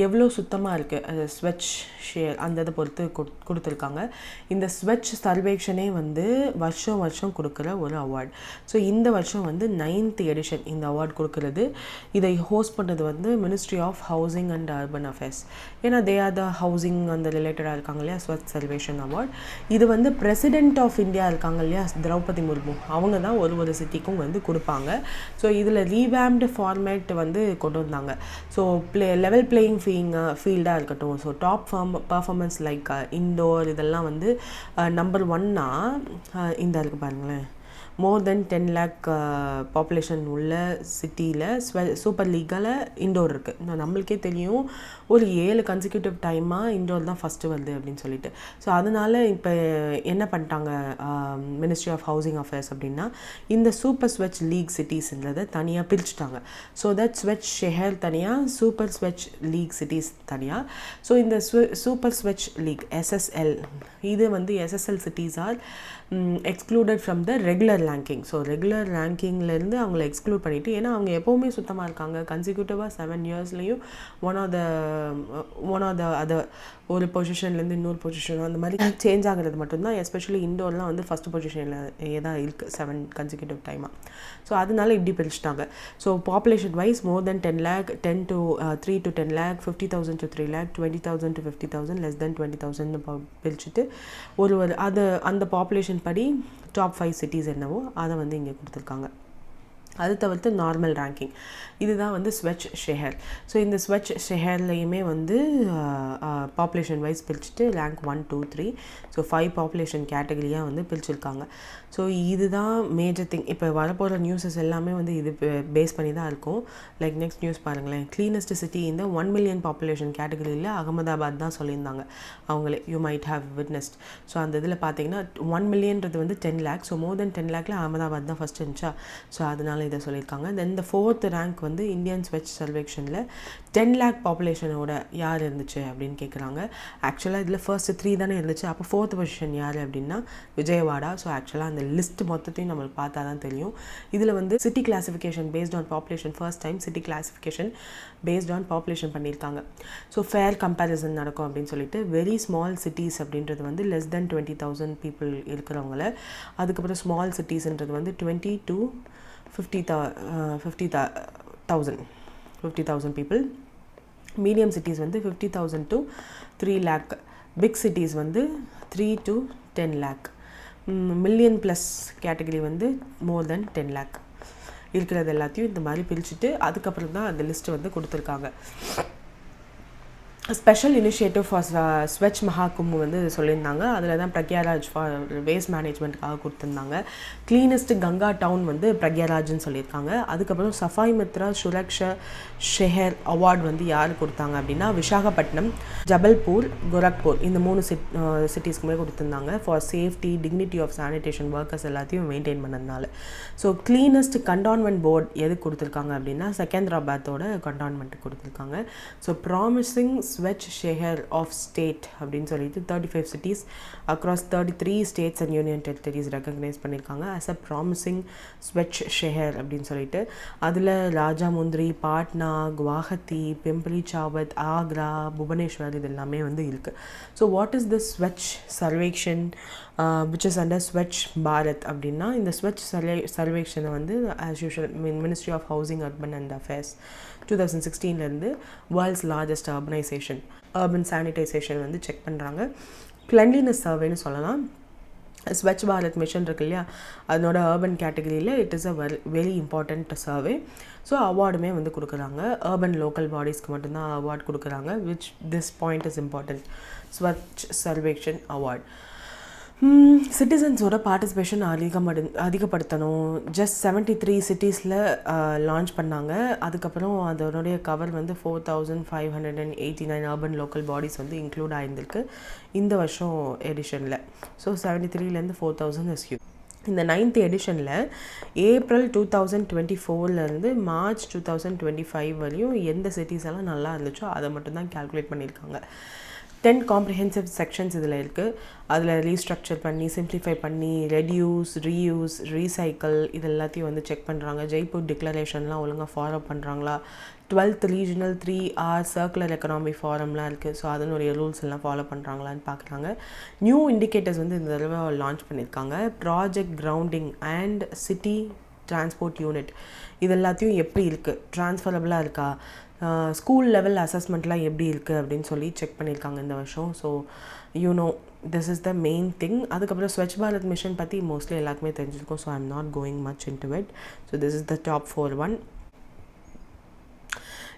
எவ்வளோ சுத்தமாக இருக்குது அது ஸ்வச் ஷேர் அந்த இதை பொறுத்து கொடுத்துருக்காங்க. இந்த ஸ்வச் சர்வேக்ஷனே வந்து வருஷம் கொடுக்குற ஒரு அவார்டு. ஸோ இந்த வருஷம் வந்து 9th edition இந்த அவார்டு கொடுக்குறது. இதை ஹோஸ்ட் பண்ணுறது வந்து ministry of housing and urban affairs. ஏன்னா தே ஆர் த ஹவுசிங் அந்த ரிலேட்டடாக இருக்காங்க இல்லையா. ஸ்வச் சர்வேஷன் அவார்டு இது வந்து பிரசிடென்ட் ஆஃப் இந்தியா இருக்காங்க இல்லையா, திரௌபதி முர்மு, அவங்க தான் ஒரு சிட்டிக்கும் வந்து கொடுப்பாங்க. ஸோ இதில் ரீவேம்டு ஃபார்மேட் வந்து கொண்டு வந்தாங்க. ஸோ லெவல் பிளேயிங் ஃபீல்டாக இருக்கட்டும். So top performance like indoor இதெல்லாம் வந்து நம்பர் 1னா இந்த இருக்குது பாருங்களேன். மோர் தென் 10 lakh பாப்புலேஷன் உள்ள சிட்டியில் சூப்பர் லீக்கில் இண்டோர் இருக்குது. நம்மளுக்கே தெரியும் ஒரு 7 consecutive டைமாக இண்டோர் தான் ஃபஸ்ட்டு வருது அப்படின்னு சொல்லிட்டு. ஸோ அதனால் இப்போ என்ன பண்ணிட்டாங்க மினிஸ்ட்ரி ஆஃப் ஹவுசிங் அஃபேர்ஸ் அப்படின்னா இந்த சூப்பர் ஸ்வெச் லீக் சிட்டிஸ்ன்றதை தனியாக பிரிச்சுட்டாங்க. ஸோ தட் ஸ்வெச் ஷெஹர் தனியாக, சூப்பர் ஸ்வெச் லீக் சிட்டிஸ் தனியாக. ஸோ இந்த சூப்பர் ஸ்வெச் லீக் SSL இது வந்து SSL cities are excluded from the regular ranking. So regular ரேங்கிங்லேருந்து அவங்கள எக்ஸ்க்ளூட் பண்ணிவிட்டு, ஏன்னா அவங்க எப்போவுமே சுத்தமாக இருக்காங்க, கன்சிக்யூட்டிவாக 7 இயர்ஸ்லேயும் ஒன் ஆஃப் த அதர் ஒரு பொசிஷன்லேருந்து இன்னொரு பொசிஷன் அந்த மாதிரி சேஞ்ச் ஆகிறது மட்டும்தான். எஸ்பெஷலி இண்டோர்லாம் வந்து ஃபஸ்ட் பொசிஷனில் தான் இருக்குது 7 கன்சிக்யூட்டிவ் டைமாக. ஸோ அதனால இப்படி பிரிச்சுட்டாங்க. So population wise more then 10 lakh, 10 to 3 to 10 lakh, 50,000 to 3 lakh, 20,000 to 50,000, less than 20,000 பிரிச்சுட்டு ஒரு அந்த பாப்புலேஷன் படி டாப் 5 சிட்டிஸ் என்னவோ அதை வந்து இங்கே கொடுத்துருக்காங்க. அது தவிர்த்து நார்மல் ரேங்கிங், இதுதான் வந்து ஸ்வச் ஷெஹர். ஸோ இந்த ஸ்வச் ஷெஹர்லேயுமே வந்து பாப்புலேஷன் வைஸ் பிரிச்சுட்டு ரேங்க் 1, 2, 3, ஸோ 5 பாப்புலேஷன் கேட்டகரியாக வந்து பிரிச்சுருக்காங்க. ஸோ இதுதான் மேஜர் திங். இப்போ வரப்போகிற நியூஸஸ் எல்லாமே வந்து இது பேஸ் பண்ணி தான் இருக்கும். லைக் நெக்ஸ்ட் நியூஸ் பாருங்களேன், கிளீனஸ்ட் சிட்டி இந்த 1 million பாப்புலேஷன் கேட்டகரியில் அகமதாபாத் தான் சொல்லியிருந்தாங்க அவங்களே. You might have witnessed. So அந்த இதில் பார்த்தீங்கன்னா 1 millionன்றது வந்து 10 lakh. ஸோ மோர் தென் 10 lakhல அகமதாபாத் தான் ஃபஸ்ட் இருந்துச்சா. ஸோ அதனால இதை சொல்லியிருக்காங்க. தென் இந்த 4th ரேங்க் வந்து இந்தியன் ஸ்வச் சர்வேக்ஷனில் 10 lakh பாப்புலேஷனோட யார் இருந்துச்சு அப்படின்னு கேட்குறாங்க. ஆக்சுவலாக இதில் ஃபர்ஸ்ட் 3 தானே இருந்துச்சு. அப்போ 4th பொசிஷன் யார் அப்படின்னா விஜயவாடா. ஸோ ஆக்சுவலாக அந்த லிஸ்ட் மொத்தத்தையும் நம்மளுக்கு பார்த்தா தான் தெரியும். இதில் வந்து city classification based on population, first time city classification based on population பண்ணியிருக்காங்க. ஸோ ஃபேர் கம்பேரிசன் நடக்கும் அப்படின்னு சொல்லிட்டு வெரி ஸ்மால் சிட்டிஸ் அப்படின்றது வந்து லெஸ் தென் 20,000 பீப்புள் இருக்கிறவங்கள, அதுக்கப்புறம் ஸ்மால் சிட்டிஸ்ன்றது வந்து 20 to 50,000 people. மீடியம் சிட்டிஸ் வந்து 50,000 to 3 lakh. பிக் சிட்டிஸ் வந்து 3 to 10 lakh. Million plus category வந்து மோர் தென் 10 lakh. இருக்கிறது எல்லாத்தையும் இந்த மாதிரி பிரிச்சுட்டு அதுக்கப்புறம் தான் அந்த லிஸ்ட்டு வந்து கொடுத்துருக்காங்க. ஸ்பெஷல் இனிஷியேட்டிவ் ஃபார் ஸ்வச் மஹாகும்பு வந்து சொல்லியிருந்தாங்க. அதில் தான் பிரக்யாராஜ் ஃபார் வேஸ்ட் மேனேஜ்மெண்ட்டுக்காக கொடுத்துருந்தாங்க. கிளீனஸ்ட் கங்கா டவுன் வந்து பிரக்யாராஜ்னு சொல்லியிருக்காங்க. அதுக்கப்புறம் சஃபாய் மித்ரா சுரக்ஷா ஷெஹர் அவார்டு வந்து யார் கொடுத்தாங்க அப்படின்னா விசாகப்பட்டினம், ஜபல்பூர், கோரக்பூர் இந்த 3 சிட்டிஸ்க்குமே கொடுத்துருந்தாங்க. For safety, dignity of sanitation workers எல்லாத்தையும் மெயின்டைன் பண்ணதுனால. ஸோ கிளீனஸ்ட் கண்டான்மெண்ட் போர்டு எதுக்கு கொடுத்துருக்காங்க அப்படின்னா செகந்திராபாத்தோட கண்டான்மெண்ட்டுக்கு கொடுத்துருக்காங்க. So promising Swachh Shehar of state அப்படின்னு சொல்லிட்டு 35 cities across 33 states and union territories recognise பண்ணியிருக்காங்க as a promising Swachh Shahr அப்படின்னு சொல்லிட்டு. அதில் ராஜாமுந்திரி, பாட்னா, குவாஹத்தி, பிம்பரி சாவத், ஆக்ரா, புவனேஸ்வர் இது எல்லாமே வந்து இருக்குது. So what is the Swachh Survekshan which is under Swachh Bharat அப்படின்னா, இந்த ஸ்வச் சர்வேக்ஷனை வந்து as usual ministry of housing urban and affairs 2016 world's largest urban sanitization வந்து செக் பண்ணுறாங்க. கிளென்லினஸ் சர்வேன்னு சொல்லலாம். ஸ்வச் பாரத் மிஷன் இருக்கு இல்லையா, அதனோட அர்பன் கேட்டகரியில் it is a very important survey. So அவார்டுமே வந்து கொடுக்குறாங்க. அர்பன் லோக்கல் பாடிஸ்க்கு மட்டும்தான் அவார்டு கொடுக்குறாங்க. Which this point is important. Swachh Survekshan award. சிட்டிசன்ஸோட பார்ட்டிசிபேஷன் அதிகப்படுத்தணும். ஜஸ்ட் 73 சிட்டிஸில் லான்ச் பண்ணாங்க. அதுக்கப்புறம் அதனுடைய கவர் வந்து 4,589 அர்பன் லோக்கல் பாடிஸ் வந்து இன்க்ளூட் ஆகியிருந்திருக்கு இந்த வருஷம் எடிஷனில். ஸோ 73லேருந்து 4,000 இஸ் ஹியூஜ். இந்த 9th எடிஷனில் ஏப்ரல் 2024 மார்ச் 2025 வரையும் எந்த சிட்டிஸ் எல்லாம் நல்லா இருந்துச்சோ அதை மட்டும்தான் கால்குலேட் பண்ணியிருக்காங்க. 10 காம்ப்ரிஹென்சிவ் செக்ஷன்ஸ் இதில் இருக்குது. அதில் ரீஸ்ட்ரக்சர் பண்ணி, சிம்ப்ளிஃபை பண்ணி, ரெடியூஸ், ரீயூஸ், ரீசைக்கிள் இது எல்லாத்தையும் வந்து செக் பண்ணுறாங்க. ஜெய்ப்பூர் டிக்ளரேஷன்லாம் ஒழுங்காக ஃபாலோ பண்ணுறாங்களா. 12th regional 3R circular economy ஃபாரம்லாம் இருக்குது. ஸோ அதனுடைய ரூல்ஸ் எல்லாம் ஃபாலோ பண்ணுறாங்களான்னு பார்க்குறாங்க. நியூ இண்டிகேட்டர்ஸ் வந்து இந்த தடவை லான்ச் பண்ணியிருக்காங்க. Project grounding and city transport unit இது எல்லாத்தையும் எப்படி இருக்குது, ட்ரான்ஸ்ஃபரபிளாக இருக்கா, ஸ்கூல் லெவல் அசஸ்மெண்ட்லாம் எப்படி இருக்குது அப்படின்னு சொல்லி செக் பண்ணியிருக்காங்க இந்த வருஷம். So this is the main thing. அதுக்கப்புறம் ஸ்வச் பாரத் மிஷன் பற்றி மோஸ்ட்லி எல்லாருக்குமே தெரிஞ்சிருக்கும். So I am not going much into it. So this is the top 4 one.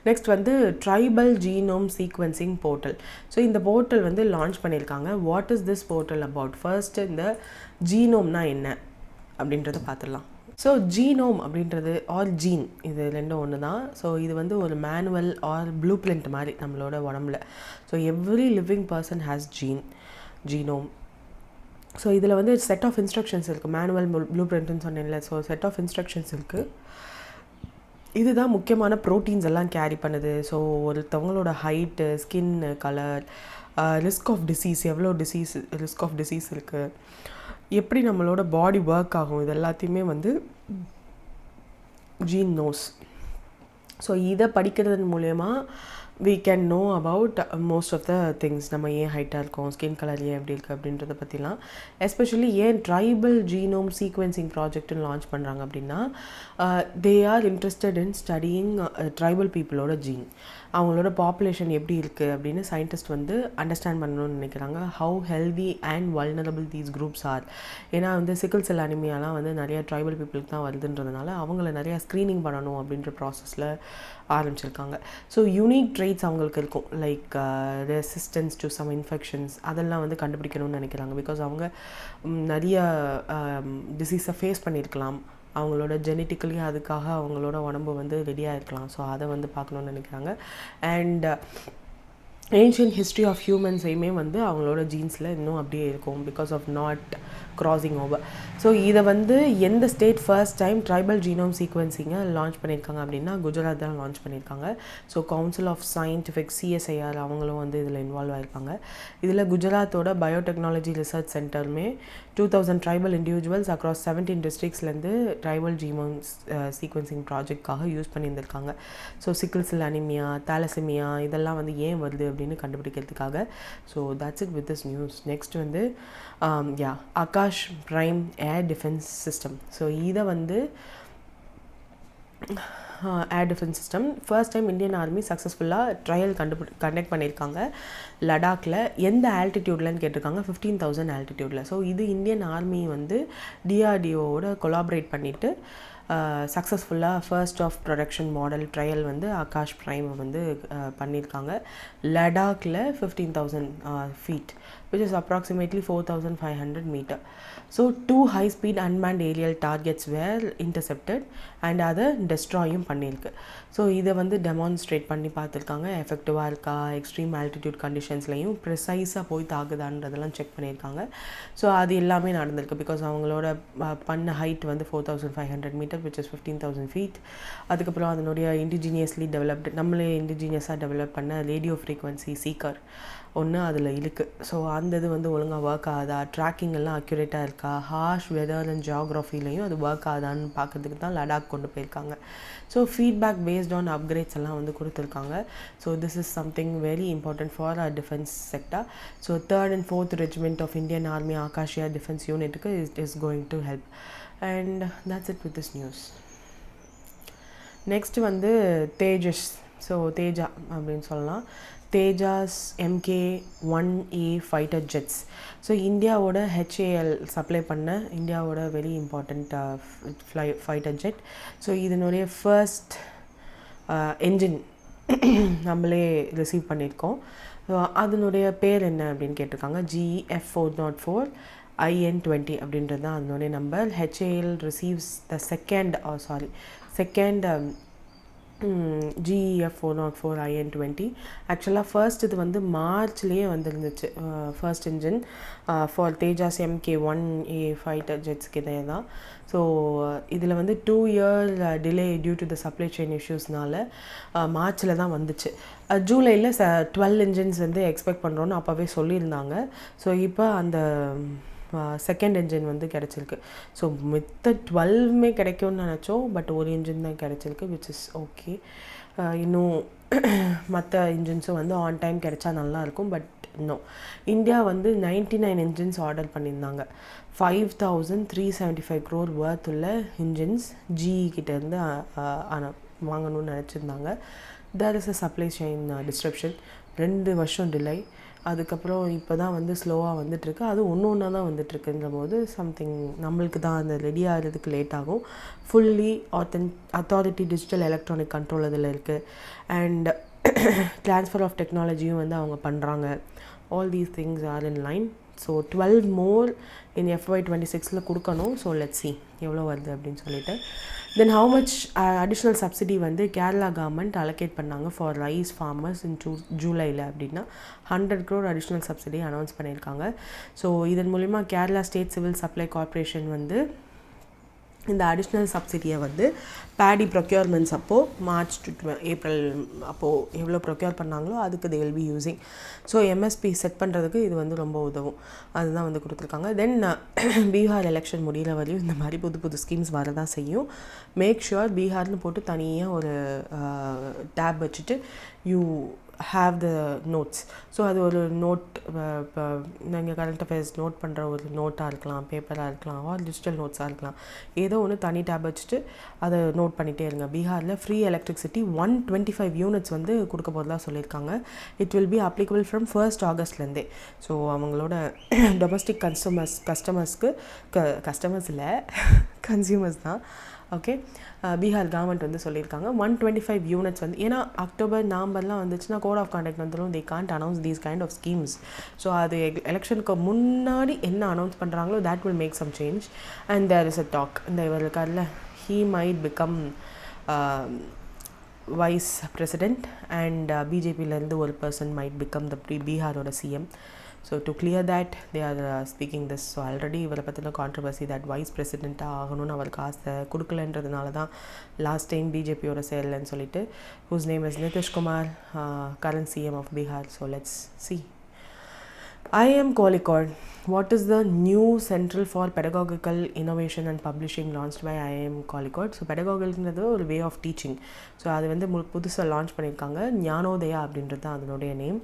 Next வந்து tribal genome sequencing portal. So இந்த போர்ட்டல் வந்து லான்ச் பண்ணியிருக்காங்க. What is this portal about? First இந்த ஜீனோம்னா என்ன அப்படின்றத பார்த்துடலாம். ஸோ ஜீனோம் அப்படின்றது ஆர் ஜீன் இது ரெண்டும் ஒன்று தான். ஸோ இது வந்து ஒரு மேனுவல் ஆர் ப்ளூ பிரிண்ட் மாதிரி நம்மளோட உடம்புல. So every living person has genome. So இதில் வந்து செட் ஆஃப் இன்ஸ்ட்ரக்ஷன்ஸ் இருக்குது. மேனுவல் ப்ளூ பிரிண்ட்னு சொன்னேன்ல. ஸோ செட் ஆஃப் இன்ஸ்ட்ரக்ஷன்ஸ் இருக்குது. இதுதான் முக்கியமான ப்ரோட்டீன்ஸ் எல்லாம் கேரி பண்ணுது. ஸோ ஒருத்தவங்களோட height, skin colour, risk of disease, எவ்வளோ ரிஸ்க் ஆஃப் டிசீஸ் இருக்குது, எப்படி நம்மளோட பாடி ஒர்க் ஆகும் இது எல்லாத்தையுமே வந்து ஜீன் நோஸ். ஸோ இதை படிக்கிறதன் மூலயமா we can know about most of the things. நம்ம ஏன் ஹைட்டாக இருக்கோம், ஸ்கின் கலர் ஏன் எப்படி இருக்குது அப்படின்றத பற்றிலாம். எஸ்பெஷலி ஏன் ட்ரைபல் ஜீனோம் சீக்வென்சிங் ப்ராஜெக்ட்னு லான்ச் பண்ணுறாங்க அப்படின்னா they are interested in studying tribal பீப்புளோட ஜீன், அவங்களோட பாப்புலேஷன் எப்படி இருக்குது அப்படின்னு சயின்டிஸ்ட் வந்து அண்டர்ஸ்டாண்ட் பண்ணணும்னு நினைக்கிறாங்க. How healthy and vulnerable these groups are. ஏன்னா வந்து சிக்கிள் செல் அனிமியாலாம் வந்து நிறைய ட்ரைபல் பீப்புளுக்கு தான் வருதுன்றதுனால அவங்கள நிறையா ஸ்க்ரீனிங் பண்ணணும் அப்படின்ற ப்ராசஸில் ஆரம்பிச்சிருக்காங்க. ஸோ யூனிக் ட்ரெய்ட்ஸ் அவங்களுக்கு இருக்கும், like resistance to some infections, அதெல்லாம் வந்து கண்டுபிடிக்கணும்னு நினைக்கிறாங்க. பிகாஸ் அவங்க நிறைய டிசீஸை ஃபேஸ் பண்ணியிருக்கலாம், அவங்களோட ஜெனட்டிக்கலி அதுக்காக அவங்களோட உடம்பு வந்து ரெடியாக இருக்கலாம். ஸோ அதை வந்து பார்க்கணுன்னு நினைக்கிறாங்க. அண்ட் ஏன்ஷியன்ட் ஹிஸ்ட்ரி ஆஃப் ஹியூமன்ஸையுமே வந்து அவங்களோட ஜீன்ஸில் இன்னும் அப்படியே இருக்கும் because of not crossing over. So இதை வந்து எந்த state first time tribal genome சீக்வென்சிங்கை லான்ச் பண்ணியிருக்காங்க அப்படின்னா குஜராத் தான் லான்ச் பண்ணியிருக்காங்க. So council of scientific CSIR அவங்களும் வந்து இதில் இன்வால்வ் ஆகிருக்காங்க. இதில் குஜராத்தோட பயோடெக்னாலஜி ரிசர்ச் சென்டருமே 2000 ட்ரைபல் இண்டிவிஜுவல்ஸ் அக்ராஸ் 17 டிஸ்ட்ரிக்ஸ்லேருந்து ட்ரைபல் ஜீனோம் சீக்வென்சிங் ப்ராஜெக்ட்காக யூஸ் பண்ணியிருந்திருக்காங்க. So sickle cell anaemia, thalassaemia இதெல்லாம் வந்து ஏன் வருது அப்படின்னு கண்டுபிடிக்கிறதுக்காக. So that's it with this news. Next வந்து Akash prime air defence system. So இதை வந்து air defence system first time Indian army சக்ஸஸ்ஃபுல்லாக ட்ரையல் கண்டக்ட் பண்ணியிருக்காங்க லடாக்கில். எந்த ஆல்டிடியூட்லன்னு கேட்டிருக்காங்க, 15,000 ஆல்டிடியூடில். ஸோ இது இந்தியன் ஆர்மி வந்து டிஆர்டிஓவோட கொலாபரேட் பண்ணிவிட்டு சக்ஸஸ்ஃபுல்லாக first of production model trial வந்து ஆகாஷ் பிரைம் வந்து பண்ணியிருக்காங்க லடாக்கில் 15,000 feet, which is approximately 4,500 meters. So 2 high-speed unmanned aerial targets were intercepted and அதை டெஸ்ட்ராயும் பண்ணியிருக்கு. ஸோ இதை வந்து டெமான்ஸ்ட்ரேட் பண்ணி பார்த்துருக்காங்க, எஃபெக்டிவாக இருக்கா, எக்ஸ்ட்ரீம் ஆல்டிடியூட் கண்டிஷன்ஸ்லையும் ப்ரிசைஸாக போய் தாக்குதான்றதெல்லாம் செக் பண்ணியிருக்காங்க. ஸோ அது எல்லாமே நடந்திருக்கு பிகாஸ் அவங்களோட பண்ண ஹைட் வந்து 4,500 meters, which is 15,000 feet. அதுக்கப்புறம் அதனுடைய இண்டிஜினியஸ்லி டெவலப்டு, நம்மளே இண்டிஜினியஸாக டெவலப் பண்ண ரேடியோ ஃப்ரீக்வன்சி சீக்கர் ஒன்று அதில் இருக்குது. ஸோ அந்த இது வந்து ஒழுங்காக ஒர்க் ஆகுதா, ட்ராக்கிங் எல்லாம் அக்யூரேட்டாக இருக்கா, ஹார்ஷ் வெதர் அண்ட் ஜியாகிரஃபிலையும் அது ஒர்க் ஆகுதான்னு பார்க்கறதுக்கு தான் லடாக் கொண்டு போயிருக்காங்க. So feedback based on upgrades எல்லாம் வந்து கொடுத்துருக்காங்க. So this is something very important for our defence sector. So 3rd and 4th Regiment of Indian Army Akash air டிஃபென்ஸ் யூனிட்டுக்கு is going to help. And that's it with this news. Next வந்து Tejas. So Teja அப்படின்னு சொல்லலாம். Tejas MK-1A fighter jets. So இந்தியாவோட HAL supply பண்ண இந்தியாவோட very important fighter jet. So இதனுடைய first engine நம்மளே ரிசீவ் பண்ணியிருக்கோம். அதனுடைய பேர் என்ன அப்படின்னு கேட்டிருக்காங்க. GF404 IN-20 அப்படின்றது தான் அதனுடைய number. HAL receives the second GF404 IN-20. ஆக்சுவலாக ஃபர்ஸ்ட் இது வந்து மார்ச்லேயே வந்துருந்துச்சு first engine for Tejas MK-1A fighter ஜெட்ஸ்க்கு இதே தான். ஸோ இதில் வந்து 2 year delay due to the supply chain இஷ்யூஸ்னால மார்ச்சில் தான் வந்துச்சு. ஜூலையில் 12 engines வந்து எக்ஸ்பெக்ட் பண்ணுறோன்னு அப்போவே சொல்லியிருந்தாங்க. ஸோ இப்போ அந்த செகண்ட் என்ஜின் வந்து கிடச்சிருக்கு. ஸோ மித்த 12 கிடைக்கும்னு நினச்சோம், பட் ஒரு இன்ஜின் தான் கிடச்சிருக்கு, விச் இஸ் ஓகே. இன்னும் மற்ற இன்ஜின்ஸும் வந்து ஆன் டைம் கிடைச்சா நல்லாயிருக்கும், பட் இன்னும் இந்தியா வந்து 99 engines ஆர்டர் பண்ணியிருந்தாங்க. 5,375 crore worth உள்ள இன்ஜின்ஸ் GE கிட்டேருந்து வாங்கணும்னு நினச்சிருந்தாங்க. There is a supply chain disruption, 2 வருஷம் டிலே. அதுக்கப்புறம் இப்போ தான் வந்து ஸ்லோவாக வந்துட்டுருக்கு. அது ஒன்றா தான் வந்துட்டுருக்குன்ற போது சம்திங் நம்மளுக்கு தான் அந்த ரெடி ஆகிறதுக்கு லேட் ஆகும். Fully authority digital electronic control அதில் இருக்குது. அண்ட் ட்ரான்ஸ்ஃபர் ஆஃப் டெக்னாலஜியும் வந்து அவங்க பண்ணுறாங்க. All these things are in line. So 12 more in FY26 கொடுக்கணும். ஸோ லெட்ஸ் see எவ்வளோ வருது அப்படின்னு சொல்லிட்டு. Then how much additional subsidy வந்து கேரளா கவர்மெண்ட் அலோகேட் பண்ணாங்க ஃபார் ரைஸ் ஃபார்மர்ஸ் இன் ஜூலையில் அப்படின்னா 100 crore அடிஷ்னல் சப்சிடி அனௌன்ஸ் பண்ணியிருக்காங்க. ஸோ இதன் மூலிமா Kerala state civil supply corporation வந்து இந்த அடிஷ்னல் சப்சிடியை வந்து பேடி ப்ரொக்யூர்மெண்ட்ஸ் அப்போது மார்ச் டு ஏப்ரல் அப்போது எவ்வளோ ப்ரொக்யூர் பண்ணாங்களோ அதுக்கு they will be using. So MSP set பண்ணுறதுக்கு இது வந்து ரொம்ப உதவும். அதுதான் வந்து கொடுத்துருக்காங்க. தென் பீகார் எலெக்ஷன் முடிகிற வரையும் இந்த மாதிரி புது புது ஸ்கீம்ஸ் வரதான் செய்யும். மேக் ஷுர் பீகார்னு போட்டு தனியாக ஒரு டேப் வச்சுட்டு you have the notes. So அது ஒரு நோட், இப்போ நீங்கள் கரண்ட் அஃபேர்ஸ் நோட் பண்ணுற ஒரு நோட்டாக இருக்கலாம், பேப்பராக இருக்கலாம், ஆர் டிஜிட்டல் நோட்ஸாக இருக்கலாம். ஏதோ ஒன்று தனி டேப் வச்சுட்டு அதை நோட் பண்ணிகிட்டே இருங்க. பீகாரில் ஃப்ரீ எலக்ட்ரிசிட்டி 125 யூனிட்ஸ் வந்து கொடுக்க போகிறதா சொல்லியிருக்காங்க. It will be applicable from 1st ஆகஸ்ட்லேருந்தே. ஸோ அவங்களோட டொமஸ்டிக் கஸ்டமர்ஸ்க்கு கஸ்டமர்ஸ் இல்லை, கன்சியூமர்ஸ் தான். ஓகே, பீகார் கவர்மெண்ட் வந்து சொல்லியிருக்காங்க 125 யூனிட்ஸ் வந்து, ஏன்னா அக்டோபர் நவம்பர்லாம் வந்துச்சுன்னா கோட் ஆஃப் கான்டக்ட் வந்துடும். They can't announce these kind of schemes. So அது எலெக்ஷனுக்கு முன்னாடி என்ன அனௌன்ஸ் பண்ணுறாங்களோ that will make some change. and there is a talk, இந்த இவர் இருக்கார்ல, he might become vice president and பிஜேபியிலேருந்து ஒரு person might become the பீகாரோட CM. So to clear that they are speaking this. So already இவரை பற்றின controversy that wise பிரசிடெண்ட்டாக ஆகணும்னு அவருக்கு ஆசை கொடுக்கலன்றதுனால தான் லாஸ்ட் டைம் பிஜேபியோட சேரலன்னு சொல்லிட்டு, whose name is Nitish Kumar, current CM of Bihar. So let's see. IIM Kozhikode. What is the new Central for Pedagogical Innovation and Publishing launched by IIM Kozhikode? So pedagogical ஒரு way of teaching. So அது வந்து புதுசாக launch பண்ணியிருக்காங்க. ஞானோதயா அப்படின்றது தான் அதனுடைய name.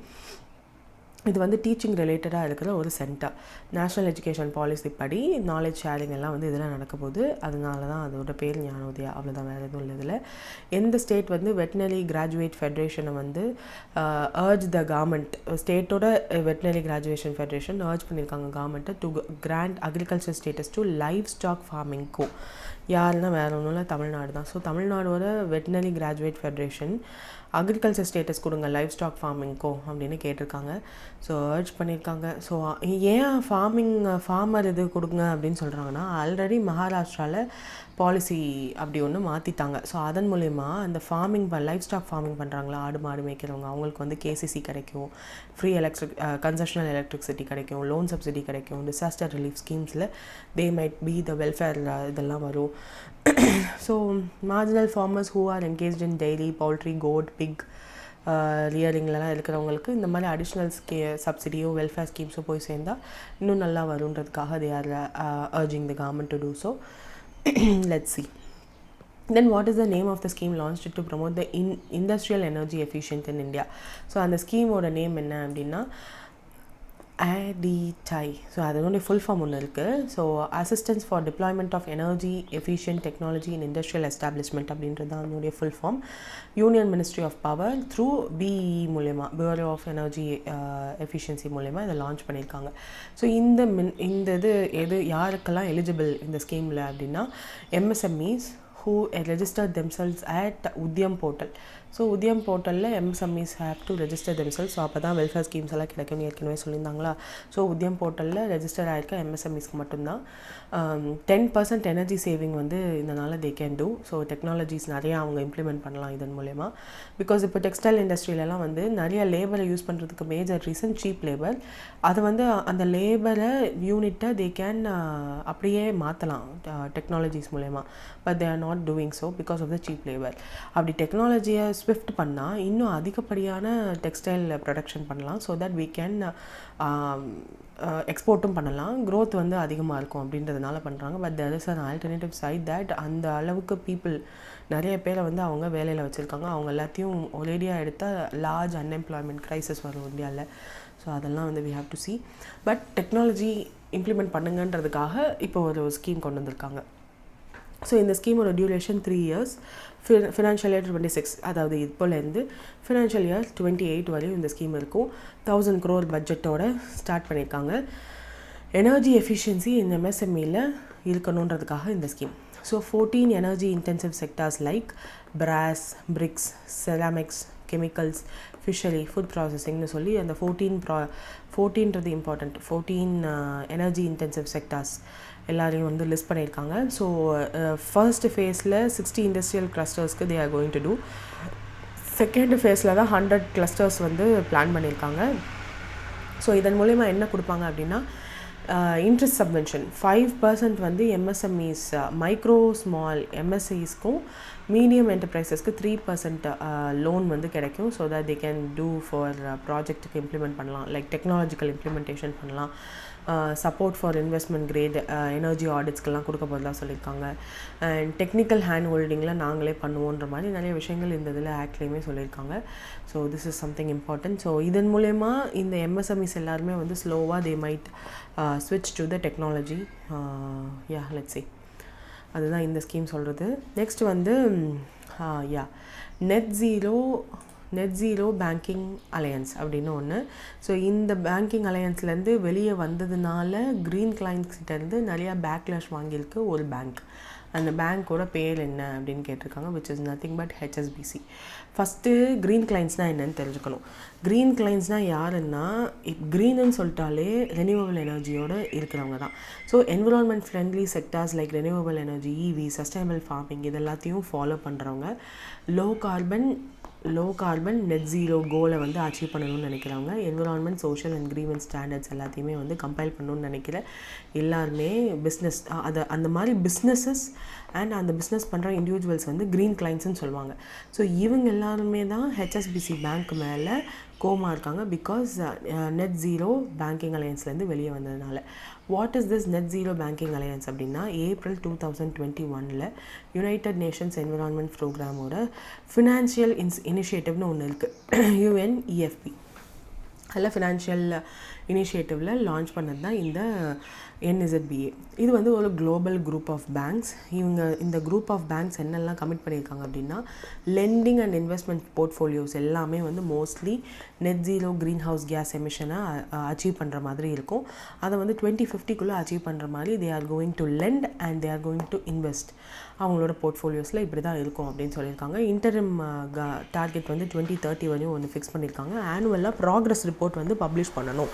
இது வந்து டீச்சிங் ரிலேட்டடாக இருக்கிற ஒரு சென்டர். நேஷ்னல் எஜுகேஷன் பாலிசி படி நாலேஜ் ஷேரிங் எல்லாம் வந்து இதில் நடக்க போகுது. அதனால தான் அதோட பேர் ஞானோதயா, அவ்வளோதான், வேறு எதுவும் இல்லை. இதில் எந்த ஸ்டேட் வந்து வெட்டினரி கிராஜுவேட் ஃபெடரேஷனை வந்து அர்ஜ் த கவர்மெண்ட், ஸ்டேட்டோட வெட்டினரி கிராஜுவேஷன் ஃபெடரேஷன் அர்ஜ் பண்ணியிருக்காங்க கவர்மெண்ட்டை to grant agriculture status to livestock ஃபார்மிங்க்கும். யாருன்னா வேறு ஒன்றும் இல்லை, தமிழ்நாடு தான். ஸோ தமிழ்நாடோட veterinary graduate federation agriculture status கொடுங்க லைவ் ஸ்டாக் ஃபார்மிங்க்கோ அப்படின்னு கேட்டிருக்காங்க. ஸோ அர்ஜ் பண்ணியிருக்காங்க. ஸோ ஏன் ஃபார்மர் இது கொடுங்க அப்படின்னு சொல்கிறாங்கன்னா, ஆல்ரெடி மகாராஷ்டிராவில் பாலிசி அப்படி ஒன்று மாற்றிட்டாங்க. ஸோ அதன் மூலயமா அந்த லைவ் ஸ்டாக் ஃபார்மிங் பண்ணுறாங்களா, ஆடு மாடு மேய்க்கிறவங்க, அவங்களுக்கு வந்து கேசிசி கிடைக்கும், ஃப்ரீ கன்செஷனல் எலக்ட்ரிசிட்டி கிடைக்கும், லோன் சப்சிடி கிடைக்கும், டிசாஸ்டர் ரிலீஃப் ஸ்கீம்ஸில் they might be the welfare இதெல்லாம் வரும். So marginal farmers who are engage in dairy, poultry, goat, pig ரியரிங்லலாம் இருக்கிறவங்களுக்கு இந்த மாதிரி அடிஷ்னல் சப்சிடியோ வெல்ஃபேர் ஸ்கீம்ஸோ போய் சேர்ந்தால் இன்னும் நல்லா வருன்றதுக்காக they are urging the government to do so. Let's see. Then what is the name of the scheme launched to promote the industrial energy efficient in India? So அந்த ஸ்கீமோட நேம் என்ன அப்படின்னா ADTI. So அதனுடைய full form ஒன்று இருக்குது. So assistance for deployment of energy efficient technology in industrial establishment அப்படின்றது தான் அதனுடைய full form. Union ministry of power through BE மூலயமா, பியூரோ ஆஃப் எனர்ஜி எஃபிஷியன்சி மூலயமா இதை லான்ச் பண்ணியிருக்காங்க. ஸோ இந்த இது யாருக்கெல்லாம் எலிஜிபிள் இந்த ஸ்கீமில் அப்படின்னா, MSMEs who registered themselves at Udyam portal. So Udyam போர்ட்டலில் MSMEs have to register themselves. So அப்போ தான் வெல்ஃபேர் ஸ்கீம்ஸ் எல்லாம் கிடைக்கும்னு ஏற்கனவே சொல்லியிருந்தாங்களா. ஸோ உத்யம் போர்ட்டலில் ரெஜிஸ்டர் ஆகிருக்க MSMEஸ்க்கு மட்டும்தான் 10% எனர்ஜி சேவிங் வந்து இதனால் தே கேன் டூ. ஸோ டெக்னாலஜிஸ் நிறையா அவங்க இம்ப்ளிமெண்ட் பண்ணலாம் இதன் மூலயமா. பிகாஸ் இப்போ டெக்ஸ்டைல் இண்டஸ்ட்ரியிலலாம் வந்து நிறைய லேபரை யூஸ் பண்ணுறதுக்கு மேஜர் ரீசன் சீப் லேபர். அது வந்து அந்த லேபரை யூனிட்டை தே கேன் அப்படியே மாற்றலாம் டெக்னாலஜிஸ் மூலயமா. But they are not doing so because of the cheap labour. அப்படி டெக்னாலஜியை ஸ்விஃப்ட் பண்ணால் இன்னும் அதிகப்படியான டெக்ஸ்டைல் ப்ரொடக்ஷன் பண்ணலாம். ஸோ தட் we can எக்ஸ்போர்ட்டும் பண்ணலாம், க்ரோத் வந்து அதிகமாக இருக்கும் அப்படின்றதுனால பண்ணுறாங்க. But there is an alternative side that அந்த அளவுக்கு பீப்புள் நிறைய பேரை வந்து அவங்க வேலையில் வச்சுருக்காங்க. அவங்க எல்லாத்தையும் ஒரேடியாக எடுத்தால் லார்ஜ் அன்எம்ப்ளாய்மெண்ட் க்ரைசிஸ் வரும் இந்தியாவில். ஸோ அதெல்லாம் வந்து we have to see. But technology implement பண்ணுங்கன்றதுக்காக இப்போ ஒரு ஸ்கீம் கொண்டு வந்திருக்காங்க. ஸோ இந்த ஸ்கீமோட டியூரேஷன் 3 years. ஃபினான்ஷியல் இயர் 26, அதாவது இப்போலேருந்து ஃபினான்ஷியல் இயர் 28 வரையும் இந்த ஸ்கீம் இருக்கும். 1000 crore பட்ஜெட்டோட ஸ்டார்ட் பண்ணியிருக்காங்க. எனர்ஜி எஃபிஷியன்சி இந்த MSMEயில் இருக்கணுன்றதுக்காக இந்த scheme. So 14 energy intensive sectors like brass, bricks, ceramics, chemicals, fishery, food ப்ராசஸிங்னு சொல்லி அந்த 14ன்றது இம்பார்ட்டண்ட், 14 எனர்ஜி இன்டென்சிவ் செக்டார்ஸ் எல்லாரையும் வந்து லிஸ்ட் பண்ணியிருக்காங்க. ஸோ ஃபர்ஸ்ட் ஃபேஸில் 60 இண்டஸ்ட்ரியல் கிளஸ்டர்ஸ்க்கு they are going to do. Second ஃபேஸில் தான் 100 கிளஸ்டர்ஸ் வந்து பிளான் பண்ணியிருக்காங்க. ஸோ இதன் மூலயமா என்ன கொடுப்பாங்க அப்படின்னா, இன்ட்ரெஸ்ட் சப்வென்ஷன் 5% வந்து எம்எஸ்எம்இஸ் மைக்ரோ ஸ்மால் எம்எஸ்இஸ்க்கும் மீடியம் என்டர்பிரைசஸ்க்கு 3% லோன் வந்து கிடைக்கும். So that they can do for ப்ராஜெக்ட்டுக்கு இம்ப்ளிமெண்ட் பண்ணலாம், லைக் டெக்னாலஜிக்கல் இம்ப்ளிமெண்டேஷன் பண்ணலாம், support for investment grade energy ஆடிட்ஸ்க்கெல்லாம் கொடுக்க போகிறதா சொல்லியிருக்காங்க. அண்ட் டெக்னிக்கல் ஹேண்ட் ஹோல்டிங்கில் நாங்களே பண்ணுவோன்ற மாதிரி நிறைய விஷயங்கள் இந்த இதில் ஆக்ட்லேயுமே சொல்லியிருக்காங்க. So this is something important. So இதன் மூலயமா இந்த எம்எஸ்எம்இஸ் எல்லாருமே வந்து ஸ்லோவாக they might switch to the technology. Yeah, let's see. அதுதான் இந்த ஸ்கீம் சொல்கிறது. நெக்ஸ்ட் வந்து நெட் ஜீரோ பேங்கிங் அலையன்ஸ் அப்படின்னு ஒன்று. ஸோ இந்த பேங்கிங் அலையன்ஸ்லேருந்து வெளியே வந்ததுனால க்ரீன் கிளைண்ட்ஸ்கிட்டேருந்து நிறையா பேக்லாஷ் வாங்கியிருக்கு ஒரு பேங்க். அந்த பேங்க்கோட பேர் என்ன அப்படின்னு கேட்டிருக்காங்க, which is nothing but HSBC. First green கிளைண்ட்ஸ்னால் என்னன்னு தெரிஞ்சுக்கணும். க்ரீன் கிளைண்ட்ஸ்னால் யாருன்னா, க்ரீன்னு சொல்லிட்டாலே ரெனியூவபிள் எனர்ஜியோடு இருக்கிறவங்க தான். So environment friendly sectors like renewable energy, EV, sustainable farming இது எல்லாத்தையும் ஃபாலோ பண்ணுறவங்க, லோ கார்பன் நெட் ஜீரோ கோலை வந்து அச்சீவ் பண்ணணும்னு நினைக்கிறவங்க, environment social and grievance standards எல்லாத்தையுமே வந்து கம்பைல் பண்ணணும்னு நினைக்கிற எல்லாருமே பிஸ்னஸ் அந்த மாதிரி பிஸ்னஸஸ் அண்ட் அந்த பிஸ்னஸ் பண்ணுற இண்டிவிஜுவல்ஸ் வந்து க்ரீன் கிளைண்ட்ஸ்னு சொல்லுவாங்க. ஸோ இவங்க எல்லாருமே தான் ஹெச்எஸ்பிசி பேங்க் மேலே கோமா இருக்காங்க, பிகாஸ் நெட் ஜீரோ பேங்கிங் அலையன்ஸ்லேருந்து வெளியே வந்ததுனால. What is this net zero banking alliance அப்படின்னா, ஏப்ரல் 2021 யுனைடெட் நேஷன்ஸ் என்விரான்மெண்ட் ப்ரோக்ராமோட ஃபினான்ஷியல் இனிஷியேட்டிவ்னு ஒன்று இருக்குது, UNEFP. அதில் ஃபினான்ஷியல் இனிஷியேட்டிவில் லான்ச் பண்ணது தான் இந்த NZBA. இது வந்து ஒரு குளோபல் குரூப் ஆஃப் பேங்க்ஸ். இந்த குரூப் ஆஃப் பேங்க்ஸ் என்னெல்லாம் கமிட் பண்ணியிருக்காங்க அப்படின்னா, லெண்டிங் அண்ட் இன்வெஸ்ட்மெண்ட் போர்ட்ஃபோலியோஸ் எல்லாமே வந்து mostly net zero greenhouse gas எமிஷனை அச்சீவ் பண்ணுற மாதிரி இருக்கும். அதை வந்து 2050 அச்சீவ் பண்ணுற மாதிரி they are going to lend and they are going to invest. அவங்களோட போர்ட்ஃபோலியோஸில் இப்படி தான் இருக்கும் அப்படின்னு சொல்லியிருக்காங்க. இன்டரிம் டார்கெட் வந்து 2030 வரையும் ஒன்று ஃபிக்ஸ் பண்ணியிருக்காங்க. ஆனுவலாக ப்ராக்ரஸ் ரிப்போர்ட் வந்து பப்ளிஷ் பண்ணணும்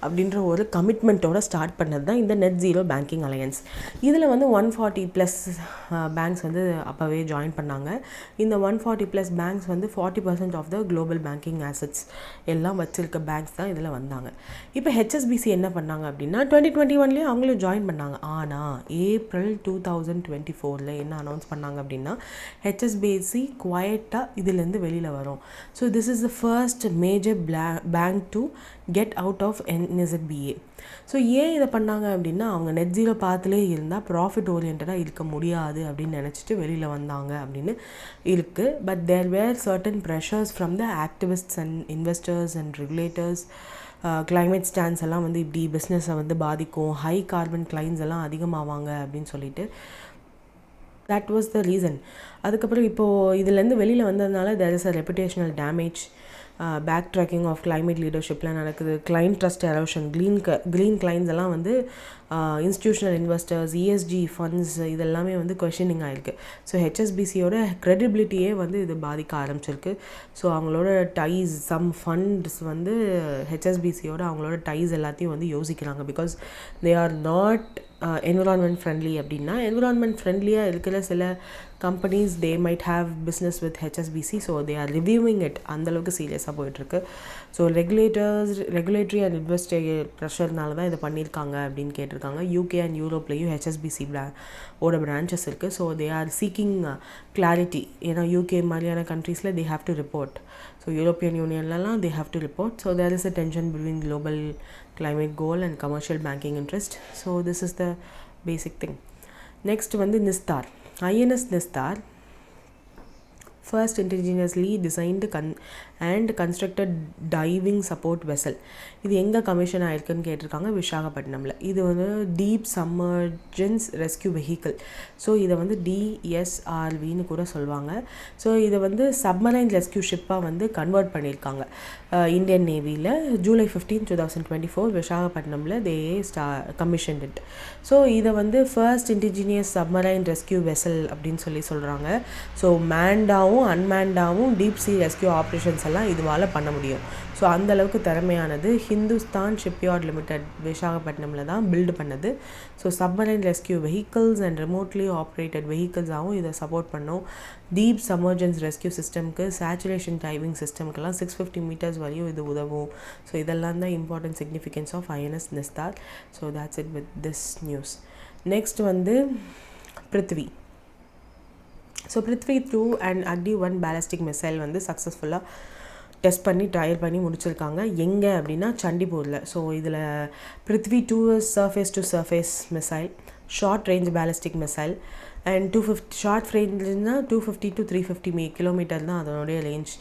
அப்படின்ற ஒரு கமிட்மெண்ட்டோட ஸ்டார்ட் பண்ணது தான் இந்த நெட் ஜீரோ பேங்கிங் அலையன்ஸ். இதில் வந்து 140+ பேங்க்ஸ் வந்து அப்போவே ஜாயின் பண்ணாங்க. இந்த 140+ பேங்க்ஸ் வந்து 40% of the global banking assets எல்லாம் வச்சிருக்க பேங்க்ஸ் தான் இதில் வந்தாங்க. இப்போ HSBC என்ன பண்ணாங்க அப்படின்னா, 2021 அவங்களும் ஜாயின் பண்ணாங்க. ஆனால் ஏப்ரல் 2024 என்ன அனௌன்ஸ் பண்ணாங்க அப்படின்னா, HSBC குவைட்டாக இதிலேருந்து வெளியில் வரும். So this is the first major bank to get out of NZBA. So ஏன் இதை பண்ணாங்க அப்படின்னா, அவங்க நெட் ஜீரோ பாத்திலே இருந்தால் ப்ராஃபிட் ஓரியன்டாக இருக்க முடியாது அப்படின்னு நினச்சிட்டு வெளியில் வந்தாங்க அப்படின்னு இருக்குது. But there were certain pressures from the activists and investors and regulators. Climate stands எல்லாம் வந்து இப்படி பிஸ்னஸை வந்து பாதிக்கும், ஹை கார்பன் கிளைண்ட்ஸ் எல்லாம் அதிகமாவாங்க அப்படின்னு சொல்லிட்டு that was the reason. அதுக்கப்புறம் இப்போது இதுலேருந்து வெளியில் வந்ததுனால there is a reputational damage, backtracking of climate லீடர்ஷிப்லாம் நடக்குது, client trust erosion, green clients எல்லாம் வந்து இன்ஸ்டியூஷனல் இன்வெஸ்டர்ஸ், ESG ஃபண்ட்ஸ் இதெல்லாமே வந்து கொஷனிங் ஆகிருக்கு. ஸோ HSBCயோட க்ரெடிபிலிட்டியே வந்து இது பாதிக்க ஆரம்பிச்சிருக்கு. ஸோ அவங்களோட டைஸ், சம் ஃபண்ட்ஸ் வந்து HSBCயோட அவங்களோட டைஸ் எல்லாத்தையும் வந்து யோசிக்கிறாங்க, because they are not environment friendly. அப்படின்னா என்விரான்மெண்ட் ஃப்ரெண்ட்லியாக இருக்கிற சில companies they might have business with HSBC. So they are reviewing it. அந்தளவுக்கு சீரியஸாக போயிட்டுருக்கு. ஸோ ரெகுலேட்டரி அண்ட் இன்வெஸ்டிகேட் ப்ரெஷர்னால தான் இதை பண்ணியிருக்காங்க அப்படின்னு கேட்டிருக்காங்க. UK அண்ட் யூரோப்லேயும் HSBC ஓட பிரான்ச்சஸ் இருக்குது. So they are seeking clarity. ஏன்னா UK மாதிரியான கண்ட்ரீஸில் they have to report. So European யூனியன்லலாம் they have to report. So there is a tension between global climate goal and commercial banking interest. So this is the basic thing. Next வந்து NISTAR. INS NISTAR first indigenously designed and constructed diving support vessel. இது எங்கே commission ஆயிருக்குன்னு கேட்டிருக்காங்க, விசாகப்பட்டினமில். இது வந்து deep சம்மர்ஜென்ஸ் rescue vehicle. So இதை வந்து DSRVன்னு கூட சொல்லுவாங்க. ஸோ இதை வந்து சப்மரைன் ரெஸ்கியூ ஷிப்பாக வந்து கன்வெர்ட் பண்ணியிருக்காங்க இந்தியன் நேவியில். ஜூலை 15, 2024 விசாகப்பட்டினமில் தே கமிஷன்ட் இட். ஸோ இதை வந்து first indigenous submarine rescue vessel அப்படின்னு சொல்கிறாங்க. ஸோ மேண்டாவும் சேஃபாகவும் அன்மேண்டாகவும் டீப் சீ ரெஸ்கியூ ஆப்ரேஷன்ஸ் எல்லாம் இதுவால் பண்ண முடியும். ஸோ அந்தளவுக்கு திறமையானது. ஹிந்துஸ்தான் ஷிப்யார்ட் லிமிடெட் விசாகப்பட்டினமில் தான் பில்டு பண்ணது. So submarine rescue vehicles and remotely operated வெஹிக்கிள்ஸாகவும் இதை சப்போர்ட் பண்ணும். டீப் சப்மர்ஜன்ஸ் ரெஸ்கியூ சிஸ்டம்க்கு, சேச்சுரேஷன் டைவிங் சிஸ்டம்க்கெல்லாம் 650 மீட்டர்ஸ் வரையும் இது உதவும். ஸோ இதெல்லாம் தான் important significance of INS Nistar. So that's it with this news. Next வந்து Prithvi. So Prithvi 2 and Agni 1 ballistic missile வந்து சக்ஸஸ்ஃபுல்லாக டெஸ்ட் பண்ணி ட்ரையல் பண்ணி முடிச்சிருக்காங்க. எங்கே அப்படின்னா சண்டிப்பூரில். ஸோ இதில் Prithvi 2 surface to surface missile, short range ballistic missile and 250 short ரேஞ்சுன்னா 250 to 350 கிலோமீட்டர் தான் அதனுடைய ரேஞ்ச்.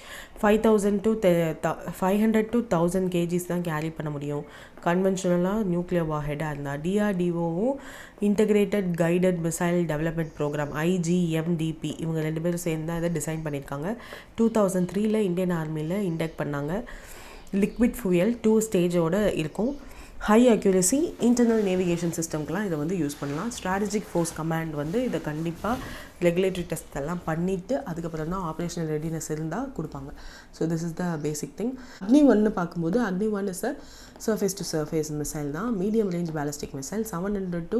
500 to 1000 கேஜிஸ் தான் கேரி பண்ண முடியும். கன்வென்ஷனலாக நியூக்ளியர் வார்ஹெட்டாக இருந்தால். டிஆர்டிஓவும் integrated guided missile development programme IGMDP இவங்க 2 பேரும் சேர்ந்து தான் இதை டிசைன் பண்ணியிருக்காங்க. 2003 இந்தியன் ஆர்மியில் இண்டக்ட் பண்ணாங்க. லிக்விட் ஃபியூயல் 2 ஸ்டேஜோடு இருக்கும். ஹை அக்யூரசி இன்டர்னல் நேவிகேஷன் சிஸ்டம்க்கெலாம் இதை வந்து யூஸ் பண்ணலாம். ஸ்ட்ராட்டஜிக் ஃபோர்ஸ் கமாண்ட் வந்து இதை கண்டிப்பாக ரெகுலேட்டரி டெஸ்ட் எல்லாம் பண்ணிவிட்டு அதுக்கப்புறம் தான் ஆப்ரேஷனல் ரெடினஸ் இருந்தால் கொடுப்பாங்க. So this is the basic thing. Agni 1 பார்க்கும்போது Agni 1 is a surface to surface missile தான். Medium range ballistic missile. 700 to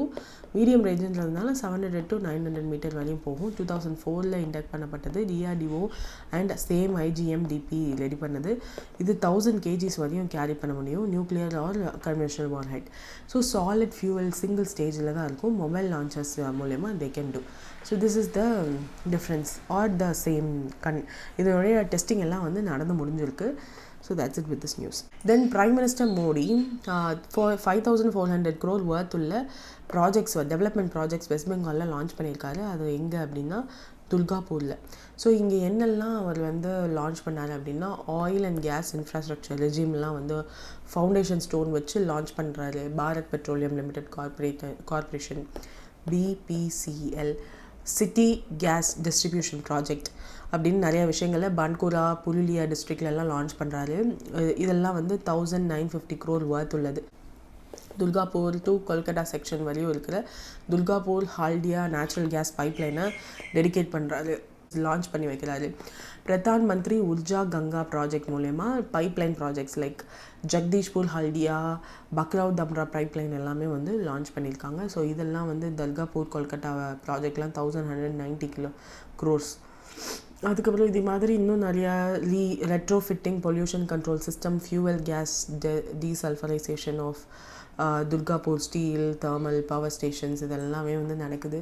medium ரேஞ்சுன்றதுனால 700 to 900 மீட்டர் வரையும் போகும். 2004 இண்டக்ட் பண்ணப்பட்டது. DRDO and same IGMDP ready பண்ணது. இது 1000 கேஜிஸ் வரையும் கேரி பண்ண முடியும். Nuclear or conventional warhead. So solid fuel single ஸ்டேஜில் தான் இருக்கும். மொபைல் லான்ச்சர்ஸ் மூலயமா they can do. So this is the difference R the same இதனுடைய டெஸ்டிங் எல்லாம் வந்து நடந்து முடிஞ்சிருக்கு. So that's it with this news. Then Prime Minister Modi 5,400 crore worth உள்ள ப்ராஜெக்ட்ஸ் டெவலப்மெண்ட் ப்ராஜெக்ட்ஸ் வெஸ்ட் பெங்காலில் லான்ச் பண்ணியிருக்காரு. அது எங்கே அப்படின்னா துல்காப்பூரில். ஸோ இங்கே என்னெல்லாம் அவர் வந்து லான்ச் பண்ணார் அப்படின்னா ஆயில் அண்ட் கேஸ் இன்ஃப்ராஸ்ட்ரக்சர் ரெஜிம்லாம் வந்து ஃபவுண்டேஷன் ஸ்டோன் வச்சு லான்ச் பண்ணுறாரு. Bharat petroleum limited corporation BPCL city gas distribution project அப்படின்னு நிறைய விஷயங்களை பன்குரா புருலியா டிஸ்ட்ரிக்ட்லலாம் லான்ச் பண்ணுறாரு. இதெல்லாம் வந்து 1950 crore worth உள்ளது. துல்காப்பூர் டு கொல்கட்டா செக்ஷன் வரையும் இருக்கிற துல்காப்பூர் ஹால்டியா நேச்சுரல் கேஸ் பைப்லைனை டெடிகேட் பண்ணுறாரு, லான்ச் பண்ணி வைக்கிறாரு. பிரதான் மந்திரி உர்ஜா கங்கா ப்ராஜெக்ட் மூலயமா pipeline projects like Jagdishpur Haldia Bokaro Dhamra pipeline எல்லாமே வந்து லான்ச் பண்ணியிருக்காங்க. ஸோ இதெல்லாம் வந்து துல்காப்பூர் கொல்கட்டா ப்ராஜெக்ட்லாம் 1190 crores. அதுக்கப்புறம் இது மாதிரி இன்னும் நிறையா retro fitting pollution control system fuel gas desulphurisation of Durgapur steel thermal power stations இதெல்லாமே வந்து நடக்குது.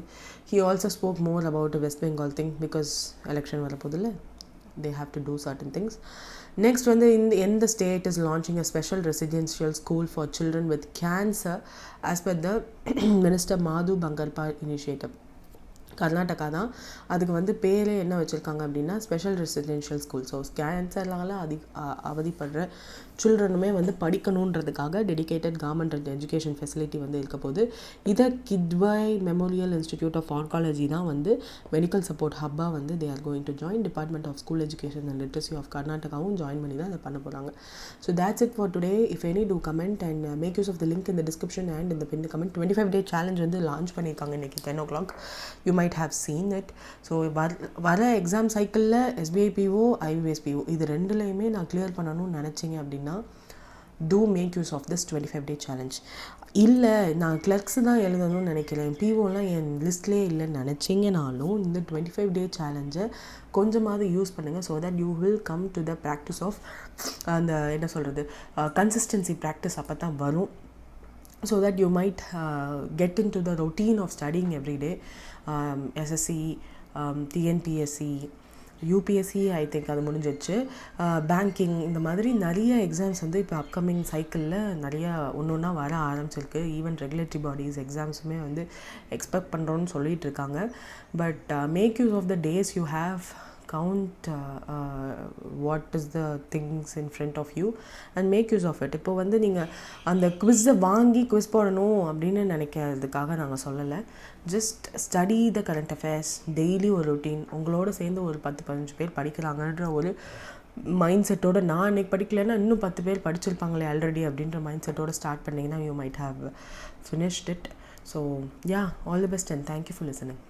He also spoke more about West Bengal thing because election வரப்போதில்ல, they have to do certain things. Next வந்து இந்த state is launching a special residential school for children with cancer as per the Minister Madhu Bangarpa initiative. Karnataka தான். அதுக்கு வந்து பேரே என்ன வச்சுருக்காங்க அப்படின்னா ஸ்பெஷல் ரெசிடென்ஷியல் ஸ்கூல். ஸோ கேன்சர்னால அவதிப்படுற சில்ட்ரனுமே வந்து படிக்கணுன்றதுக்காக டெடிகேட்டட் கவர்மெண்ட் எஜுகேஷன் ஃபெசிலிட்டி வந்து இருக்க போது. இதை Kidwai memorial institute of oncology தான் வந்து மெடிக்கல் சப்போர்ட் ஹப்பாக வந்து they are going to join. Department of school education and literacy of கர்நாடகாவும் ஜாயின் பண்ணி தான் அதை பண்ண போகிறாங்க. So that's it for today. If any do comment and make use of the link in the description and in the pinned comment. 25-day challenge வந்து launch பண்ணியிருக்காங்க இன்றைக்கி 10 o'clock. You might have seen it. So வர exam சைக்கிளில் SBI PO IBS PO இது ரெண்டுலையுமே நான் clear பண்ணணும்னு நினச்சிங்க அப்படின்னா do make use of this 25-day challenge. இல்லை நான் கிளர்க்ஸ் தான் எழுதணும்னு நினைக்கிறேன், POலாம் என் லிஸ்ட்லேயே இல்லைன்னு நினச்சிங்கனாலும் இந்த 25-day சேலஞ்சை கொஞ்சமாவது யூஸ் பண்ணுங்கள். So that you will come to the practice of அந்த என்ன சொல்கிறது கன்சிஸ்டன்சி ப்ராக்டிஸ் அப்போ தான் வரும். So that you might get into the routine of studying every day. SSC, TNPSC, UPSC I think அது முடிஞ்சிச்சு. பேங்கிங் இந்த மாதிரி நிறைய எக்ஸாம்ஸ் வந்து இப்போ அப்கமிங் சைக்கிளில் நிறையா ஒன்று ஒன்றா வர ஆரம்பிச்சிருக்கு. ஈவன் ரெகுலேட்டரி பாடிஸ் எக்ஸாம்ஸுமே வந்து எக்ஸ்பெக்ட் பண்ணுறோன்னு சொல்லிகிட்டு இருக்காங்க. But make use of the days you have, count what is the things in front of you and make use of it. இப்போ வந்து நீங்கள் அந்த குவிஸை வாங்கி குவிஸ் போடணும் அப்படின்னு நினைக்கிறதுக்காக நாங்கள் சொல்லலை. Just study the current affairs, daily ஒரு ரொட்டீன், உங்களோட சேர்ந்து ஒரு 10-15 பேர் படிக்கிறாங்கன்ற ஒரு மைண்ட் செட்டோடு, நான் இன்றைக்கி படிக்கலைன்னா இன்னும் 10 பேர் படிச்சிருப்பாங்களே ஆல்ரெடி அப்படின்ற மைண்ட் செட்டோடு ஸ்டார்ட் பண்ணிங்கன்னா you might have finished it. So yeah, all the best and thank you for listening.